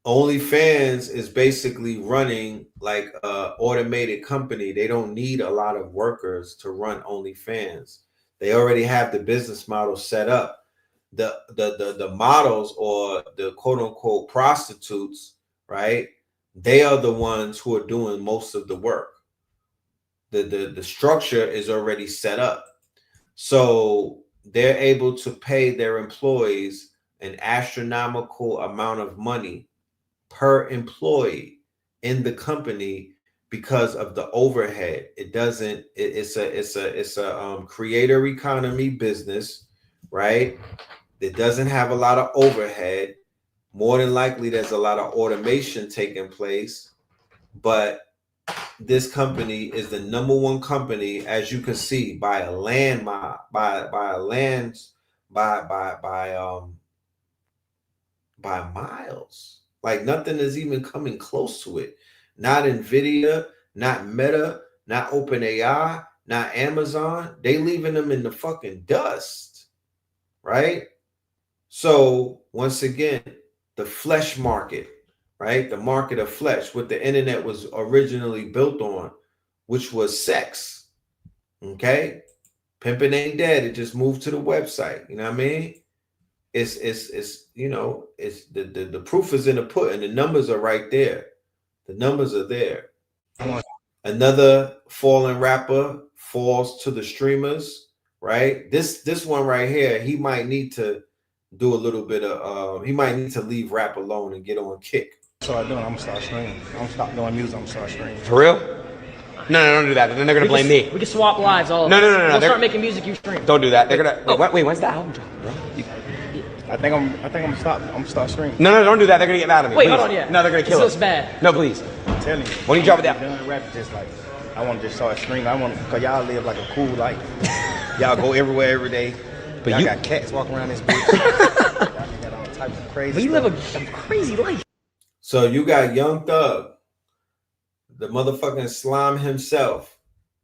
OnlyFans is basically running like a automated company. They don't need a lot of workers to run OnlyFans. They already have the business model set up. The models, or the quote unquote prostitutes, right? They are the ones who are doing most of the work. The structure is already set up. So they're able to pay their employees an astronomical amount of money per employee in the company because of the overhead. It's a creator economy business, right? It doesn't have a lot of overhead. More than likely, there's a lot of automation taking place, but this company is the #1 company, as you can see, by a landmine, by miles. Like nothing is even coming close to it. Not Nvidia, not Meta, not OpenAI, not Amazon. They leaving them in the fucking dust, right? So once again, the flesh market, right? The market of flesh, what the internet was originally built on, which was sex. Okay, pimping ain't dead. It just moved to the website. You know what I mean? It's you know, it's the proof is in the pudding. The numbers are right there. The numbers are there. Another fallen rapper falls to the streamers, right? This one right here, he might need to do a little bit of he might need to leave rap alone and get on Kick. So I'm gonna start streaming. I'm gonna stop doing music. I'm gonna start streaming. For real? No, don't do that. Then they're gonna blame me. We can swap lives all. No. We'll start making music. You stream. Don't do that. They're gonna. Wait, when's the album drop, bro? I think I'm gonna start streaming. No, don't do that. They're gonna get mad at me. Wait, please. hold on, yeah. No, they're gonna kill This us. looks bad. No, please. I'm telling you. When you drop it I'm down. done rap, just like I want to just start streaming. I want, cause y'all live like a cool life. Y'all go everywhere every day. But y'all you got cats walking around this bitch. Y'all got all types of crazy. But you stuff. live a crazy life. So you got Young Thug, the motherfucking slime himself,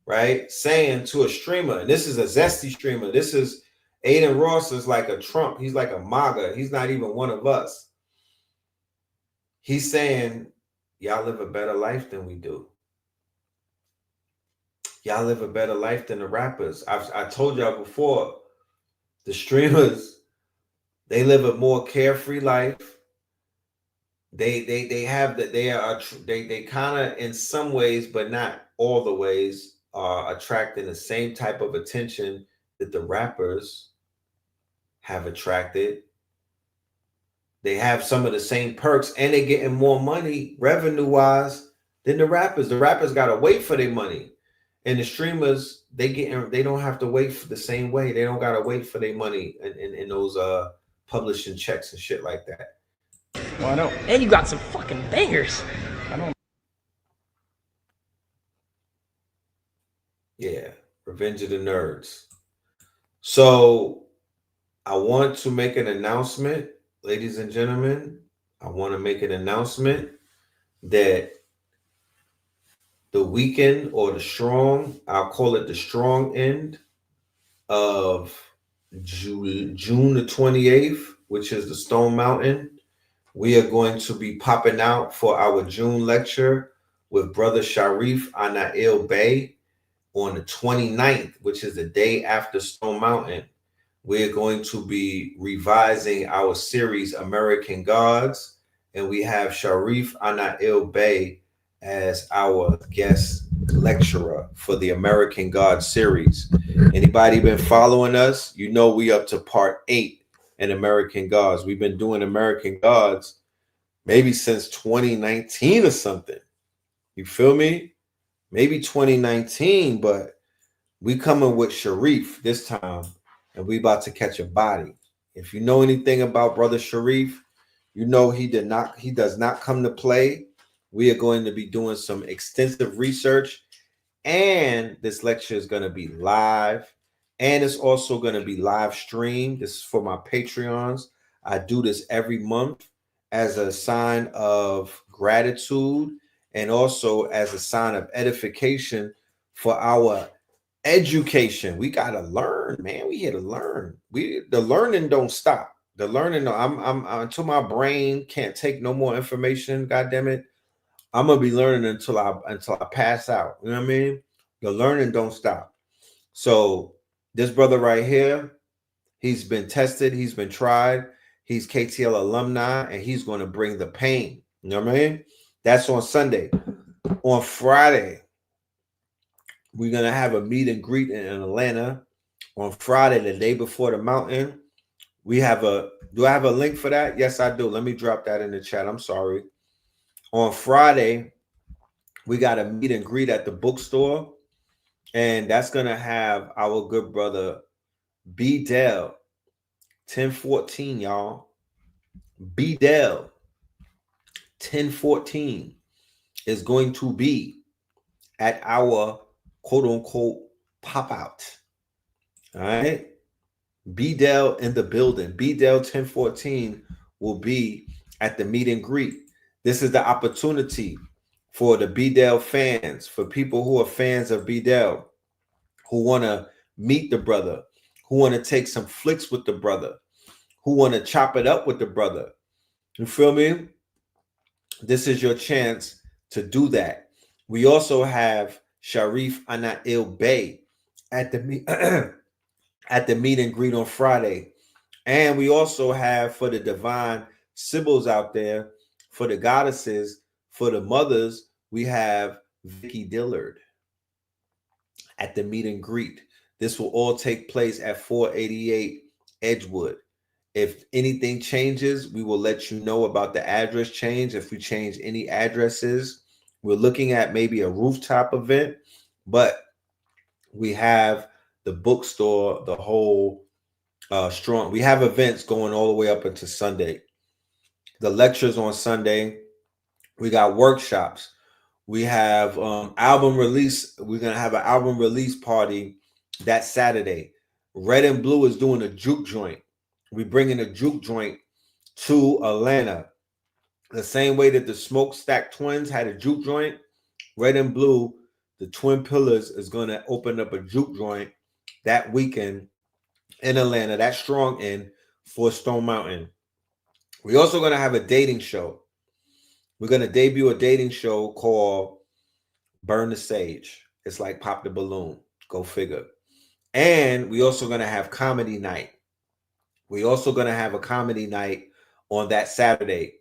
right? Saying to a streamer, and this is a zesty streamer. This is Aiden Ross is like a Trump. He's like a MAGA. He's not even one of us. He's saying, y'all live a better life than we do. Y'all live a better life than the rappers. I told y'all before, the streamers, they live a more carefree life. They kind of in some ways, but not all the ways, are attracting the same type of attention that the rappers have attracted. They have some of the same perks, and they're getting more money revenue wise than the rappers. The rappers gotta wait for their money, and the streamers they don't have to wait for the same way. They don't gotta wait for their money in those publishing checks and shit like that. Well, I know. And you got some fucking bangers. I don't. Yeah, Revenge of the Nerds. So I want to make an announcement, ladies and gentlemen. I want to make an announcement that the weekend, or the strong, I'll call it the strong end of June the 28th, which is the Stone Mountain, we are going to be popping out for our June lecture with Brother Sharif Anail Bey on the 29th, which is the day after Stone Mountain. We're going to be revising our series, American Gods, and we have Sharif Anail Bey as our guest lecturer for the American Gods series. Anybody been following us? You know we up to part 8 in American Gods. We've been doing American Gods maybe since 2019 or something. You feel me? Maybe 2019, but we coming with Sharif this time, and we about to catch a body. If you know anything about Brother Sharif, you know he does not come to play. We are going to be doing some extensive research, and this lecture is going to be live, and it's also going to be live streamed. This is for my Patreons. I do this every month as a sign of gratitude and also as a sign of edification for our education. We got to learn, man. We here to learn. The learning don't stop. The learning, I'm until my brain can't take no more information. God damn it, I'm gonna be learning until I pass out. You know what I mean? The learning don't stop. So this brother right here, he's been tested, he's been tried, he's KTL alumni, and he's going to bring the pain. You know what I mean? That's on Sunday. On Friday, we're gonna have a meet and greet in Atlanta. On Friday, the day before the mountain, we have do I have a link for that? Yes, I do. Let me drop that in the chat. I'm sorry. On Friday, we got a meet and greet at the bookstore, and that's gonna have our good brother B Dell 1014, y'all. B Dell 1014 is going to be at our quote unquote pop out. All right. B Dell in the building. B Dell 1014 will be at the meet and greet. This is the opportunity for the B Dell fans, for people who are fans of B Dell, who want to meet the brother, who want to take some flicks with the brother, who want to chop it up with the brother. You feel me? This is your chance to do that. We also have Sharif Anail Bey at the at the meet and greet on Friday. And we also have, for the divine Sibyls out there, for the goddesses, for the mothers, we have Vicky Dillard at the meet and greet. This will all take place at 488 Edgewood. If anything changes, we will let you know about the address change. If we change any addresses, we're looking at maybe a rooftop event, but we have the bookstore, the whole strong. We have events going all the way up into Sunday. The lectures on Sunday. We got workshops. We have album release. We're going to have an album release party that Saturday. Red and Blue is doing a juke joint. We're bringing a juke joint to Atlanta. The same way that the Smokestack Twins had a juke joint, Red and Blue, the Twin Pillars, is going to open up a juke joint that weekend in Atlanta. That's strong in for Stone Mountain. We're also going to have a dating show. We're going to debut a dating show called Burn the Sage. It's like Pop the Balloon. Go figure. And we also going to have comedy night. We're also going to have a comedy night on that Saturday.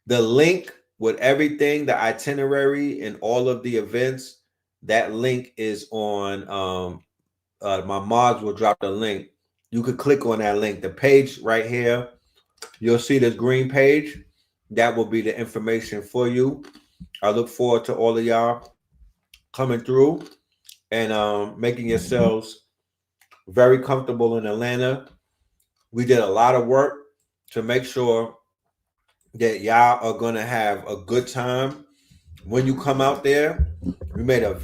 The link with everything, the itinerary and all of the events, that link is on my mods will drop the link. You could click on that link. The page right here, you'll see this green page. That will be the information for you. I look forward to all of y'all coming through and making yourselves very comfortable in Atlanta. We did a lot of work to make sure that y'all are going to have a good time when you come out there. We made a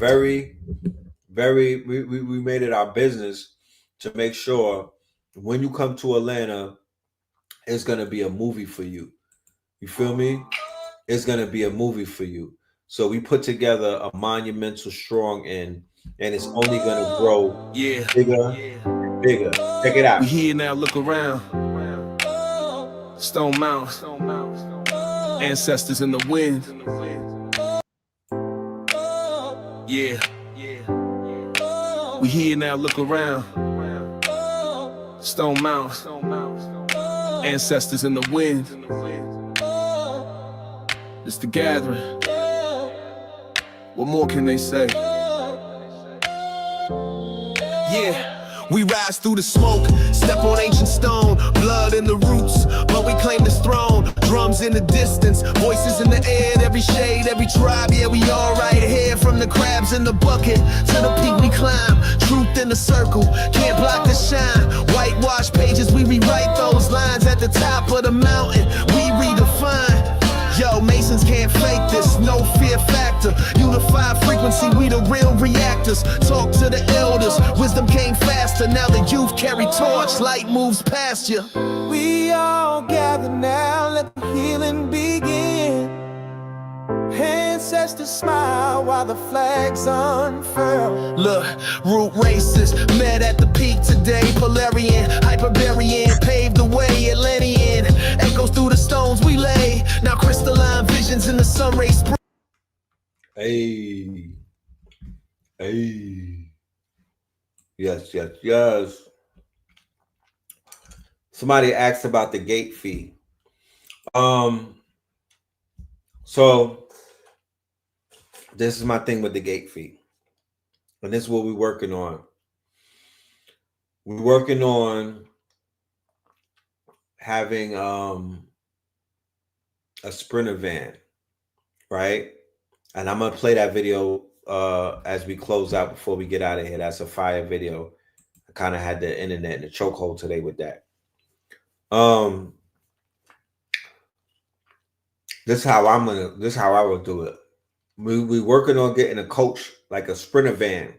we made it our business to make sure when you come to Atlanta, it's going to be a movie for you. You feel me? It's going to be a movie for you. So we put together a monumental strong end, and it's only going to grow bigger and bigger. Check it out. We here now, look around. Stone Mountain. Ancestors in the wind. Yeah. We here now, look around. Stone Mountain. Ancestors in the wind. It's the gathering. What more can they say? Yeah. We rise through the smoke, step on ancient stone, blood in the roots, but we claim this throne. Drums in the distance, voices in the air, every shade, every tribe, yeah, we all right here. From the crabs in the bucket to the peak we climb, truth in the circle, can't block the shine. Whitewash pages, we rewrite those lines at the top of the mountain, we redefine. Yo, Masons can't fake this, no fear factor. Unified frequency, we the real reactors. Talk to the elders, wisdom came faster. Now the youth carry torch, light moves past you. We all gather now, let the healing begin. Ancestors best to smile while the flags unfurl. Look, root races met at the peak today. Polarian, Hyperbarian paved the way. Atlantean echoes through the stones we lay. Now crystalline visions in the sun rays. Hey. Hey. Yes, yes, yes. Somebody asked about the gate fee. So this is my thing with the gate fee. And this is what we're working on. We're working on having a Sprinter van, right? And I'm gonna play that video as we close out before we get out of here. That's a fire video. I kind of had the internet in the chokehold today with that. This is how I will do it. We working on getting a coach, like a Sprinter van.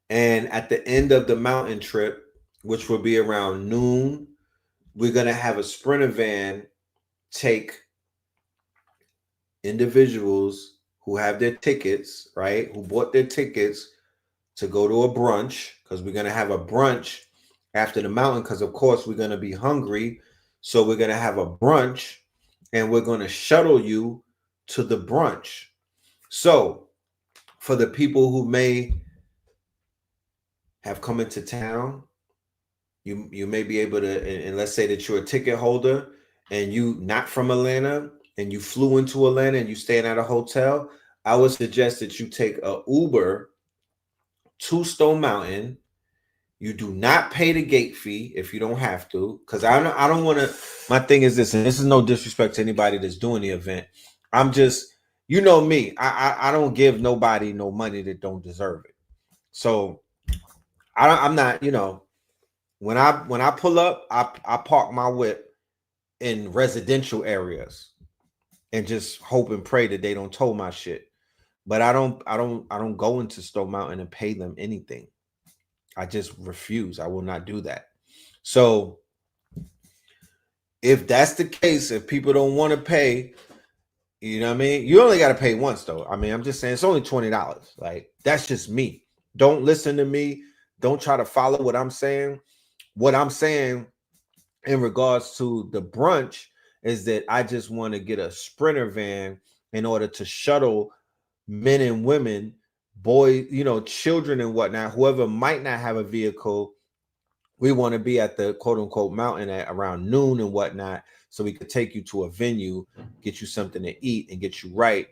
And at the end of the mountain trip, which will be around noon, we're gonna have a Sprinter van take individuals who have their tickets, right? Who bought their tickets to go to a brunch, because we're gonna have a brunch after the mountain, because of course we're gonna be hungry. So we're gonna have a brunch and we're gonna shuttle you to the brunch. So for the people who may have come into town, you may be able to, and let's say that you're a ticket holder and you not from Atlanta and you flew into Atlanta and you staying at a hotel, I would suggest that you take a Uber to Stone Mountain. You do not pay the gate fee if you don't have to, because I don't want to. My thing is this, and this is no disrespect to anybody that's doing the event. I'm just, you know me, I don't give nobody no money that don't deserve it. So I'm not, when I pull up, I park my whip in residential areas and just hope and pray that they don't tow my shit. But I don't go into Stone Mountain and pay them anything. I just refuse. I will not do that. So if that's the case, if people don't want to pay, you know what I mean? You only got to pay once though. I mean, I'm just saying it's only $20. Like, that's just me. Don't listen to me. Don't try to follow what I'm saying. What I'm saying in regards to the brunch is that I just want to get a Sprinter van in order to shuttle men and women, boys, children and whatnot, whoever might not have a vehicle. We want to be at the quote unquote mountain at around noon and whatnot, so we could take you to a venue, get you something to eat and get you right.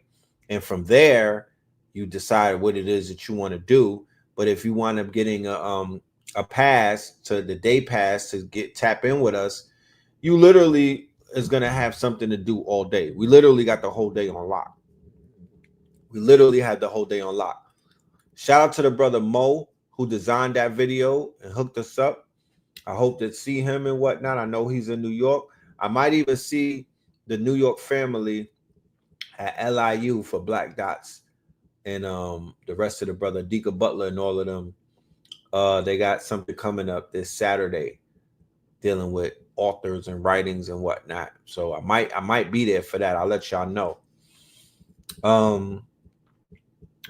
And from there, you decide what it is that you want to do. But if you wind up getting a pass to the day pass to tap in with us, you literally is going to have something to do all day. We literally got the whole day on lock. We literally had the whole day on lock. Shout out to the brother Mo who designed that video and hooked us up. I hope to see him and whatnot. I know he's in New York. I might even see the New York family at LIU for Black Dots, and the rest of the brother Deacon Butler and all of them. They got something coming up this Saturday dealing with authors and writings and whatnot. So I might be there for that. I'll let y'all know.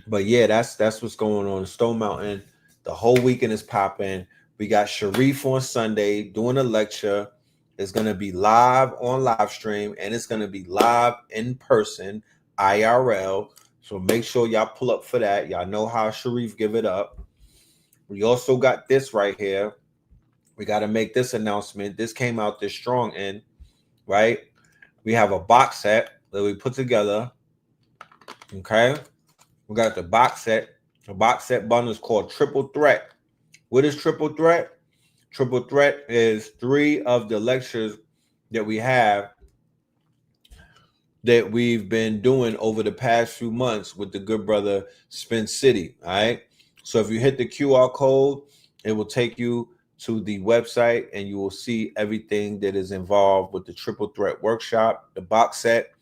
But yeah, that's what's going on in Stone Mountain. The whole weekend is popping. We got Sharif on Sunday doing a lecture. It's going to be live on live stream, and it's going to be live in person, IRL. So make sure y'all pull up for that. Y'all know how Sharif give it up. We also got this right here. We got to make this announcement. This came out this strong in, right? We have a box set that we put together. Okay. We got the box set. The box set bundle is called Triple Threat. What is Triple Threat? Triple Threat is 3 of the lectures that we have that we've been doing over the past few months with the good brother Spin City. All right. So if you hit the QR code, it will take you to the website and you will see everything that is involved with the Triple Threat workshop, the box set.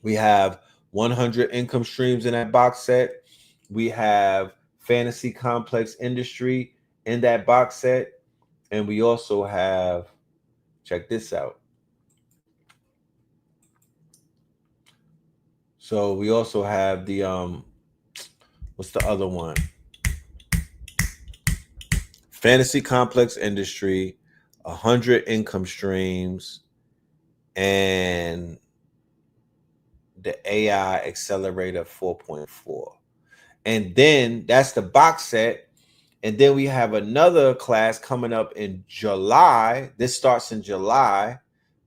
We have 100 income streams in that box set. We have Fantasy Complex Industry in that box set. And we also have, check this out. So we also have the what's the other one? Fantasy complex industry, 100 income streams, and the AI accelerator 4.4. And then that's the box set. And then we have another class coming up in July. This starts in July,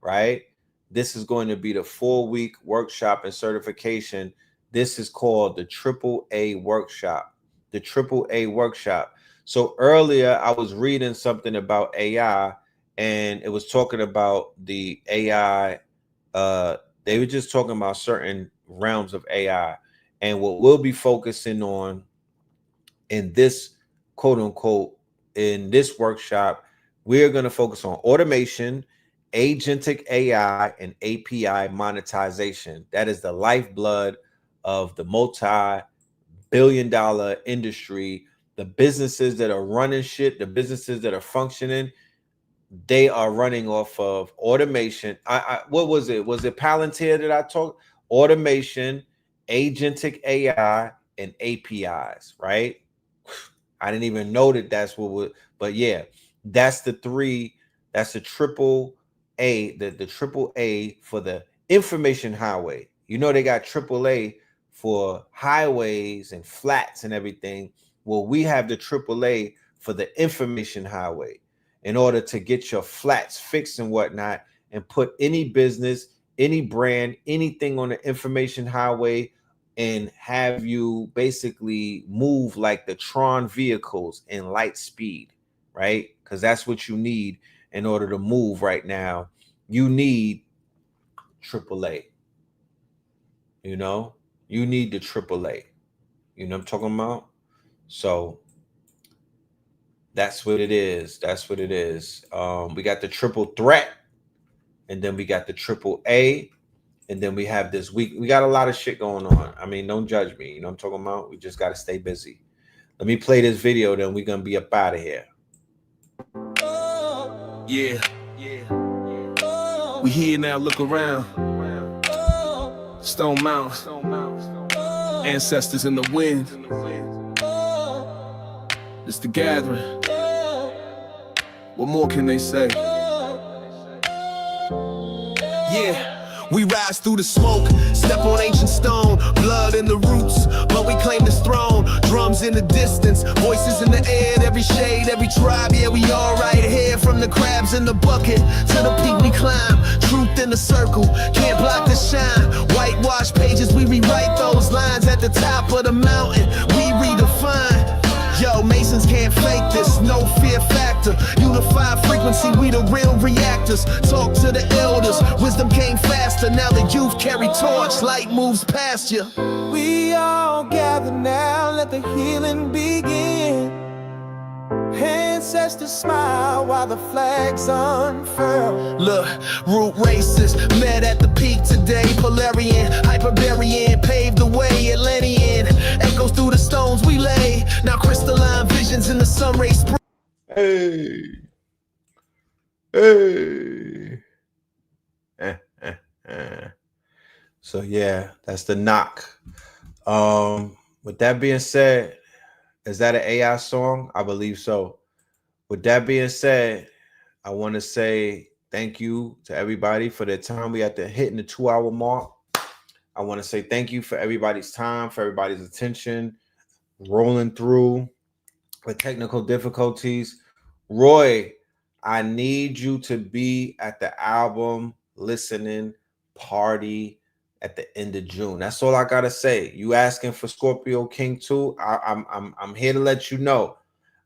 right? This is going to be the 4-week workshop and certification. This is called the AAA workshop. The AAA workshop. So earlier I was reading something about AI, and it was talking about the AI. They were just talking about certain realms of AI. And what we'll be focusing on in this quote unquote, in this workshop, we're going to focus on automation, agentic AI, and API monetization. That is the lifeblood of the multi-billion-dollar industry. The businesses that are running shit, the businesses that are functioning, they are running off of automation. What was it? Was it Palantir that I talked? Automation, agentic AI, and APIs, right? I didn't even know that that's what would, but yeah, that's the three. That's the triple A, the triple A for the information highway. You know, they got triple A for highways and flats and everything. Well, we have the triple A for the information highway in order to get your flats fixed and whatnot, and put any business, any brand, anything on the information highway, and have you basically move like the Tron vehicles in light speed, right? Because that's what you need in order to move right now. You need AAA. You know, you need the AAA. You know what I'm talking about? So that's what it is. That's what it is. We got the triple threat, and then we got the AAA. And then we have this week. We got a lot of shit going on. I mean, don't judge me. You know what I'm talking about? We just got to stay busy. Let me play this video, then we're going to be up out of here. Yeah. We here now, look around. Stone Mountain. Ancestors in the wind. It's the gathering. What more can they say? Yeah. We rise through the smoke, step on ancient stone, blood in the roots, but we claim this throne. Drums in the distance, voices in the air, every shade, every tribe, yeah, we all right here. From the crabs in the bucket to the peak we climb, truth in the circle, can't block the shine. Whitewash pages, we rewrite those lines at the top of the mountain, we redefine. Yo, Masons can't fake this, no fear factor. Unified frequency, we the real reactors. Talk to the elders, wisdom came faster. Now the youth carry torch, light moves past you. We all gather now, let the healing begin. Ancestors smile while the flags unfurl. Look, root races met at the peak today. Polarian, Hyperbarian paved the way. Atlantean echoes through the stones we lay. Now crystalline visions in the sun rays. Hey. So yeah, that's the knock. With that being said, is that an AI song? I believe so. With that being said, I want to say thank you to everybody for their time. We at the hitting the 2-hour mark. I want to say thank you for everybody's time, for everybody's attention, rolling through with technical difficulties. Roy, I need you to be at the album listening party at the end of June. That's all I gotta say. You asking for Scorpio King 2? I'm here to let you know.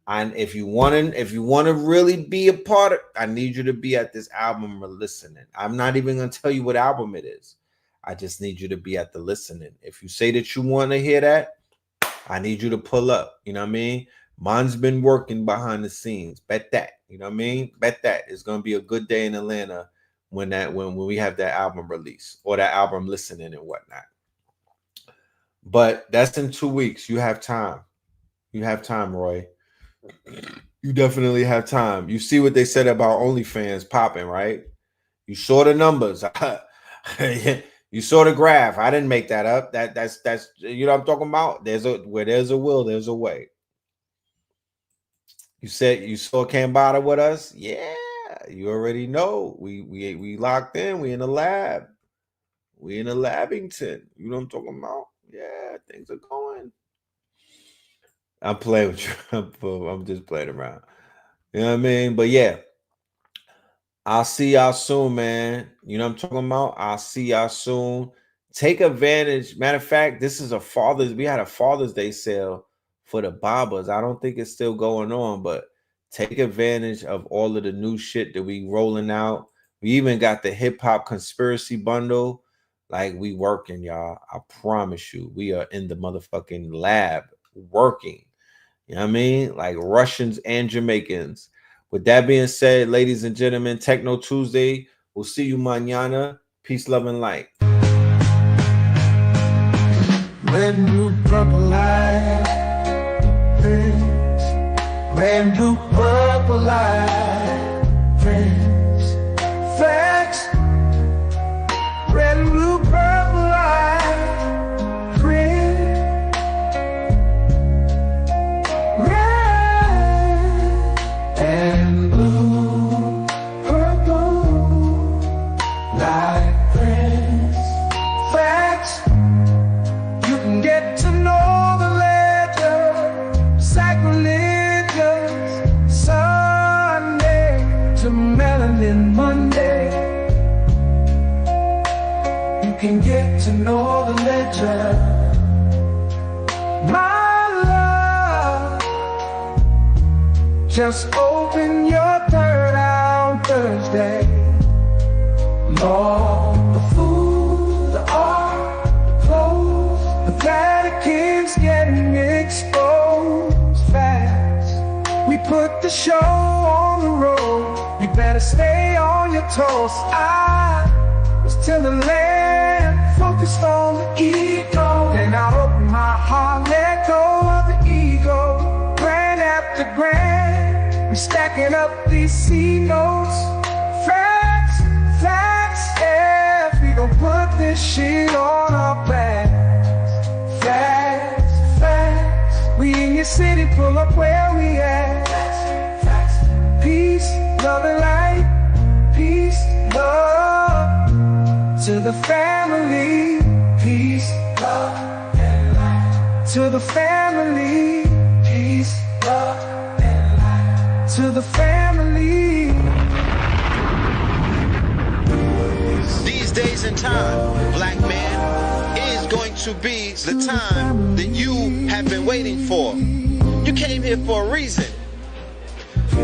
And if you want to really be a part of, I need you to be at this album listening. I'm not even gonna tell you what album it is. I just need you to be at the listening. If you say that you want to hear that, I need you to pull up. You know what I mean? Mine's been working behind the scenes. Bet that. You know what I mean? Bet that. It's gonna be a good day in Atlanta when we have that album release or that album listening and whatnot. But that's in 2 weeks. You have time. You have time, Roy. You definitely have time. You see what they said about OnlyFans popping, right? You saw the numbers. You saw the graph. I didn't make that up. That's you know what I'm talking about. Where there's a will, there's a way. You said you saw Cambada with us. Yeah, you already know. We locked in. We in the lab. We in the Labington. You know what I'm talking about? Yeah, things are going. I'm playing with you. I'm just playing around. You know what I mean? But yeah, I'll see y'all soon, man. You know what I'm talking about? I'll see y'all soon. Take advantage. Matter of fact, we had a Father's Day sale for the Babas. I don't think it's still going on, but take advantage of all of the new shit that we rolling out. We even got the hip hop conspiracy bundle. Like, we working, y'all. I promise you, we are in the motherfucking lab working. You know what I mean? Like Russians and Jamaicans. With that being said, ladies and gentlemen, Techno Tuesday. We'll see you mañana. Peace, love, and light. Red, blue, purple light. Friends. Red, blue, purple light. Friends. Facts. Red, blue, purple light. Friends. Red and blue, purple light. Friends. Facts. You can get to know the ledger. Sacrilegious Sunday to Melanin Monday. You can get to know the ledger. My love, just open your third eye on Thursday. Lord, the food, the art, the clothes, the Vatican's getting exposed fast. We put the show on the road. You better stay on your toes. I was till the land, focused on the ego. Then I opened my heart, let go of the ego. Grand after grand, we're stacking up these C notes. Facts, facts, yeah. We gon' put this shit on our backs. Facts, facts. We in your city, pull up where we at. Facts, facts. Peace, love and light. Peace, love. To the family, peace, love, and light. To the family, peace, love, and light. To the family. These days and time, black man, is going to be the time that you have been waiting for. You came here for a reason.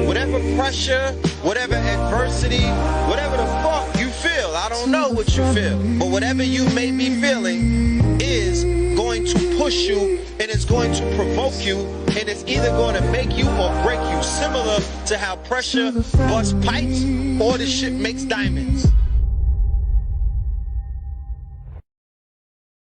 Whatever pressure, whatever adversity, whatever the fuck you feel, I don't know what you feel, but whatever you may be feeling is going to push you, and it's going to provoke you, and it's either going to make you or break you, similar to how pressure busts pipes or the shit makes diamonds.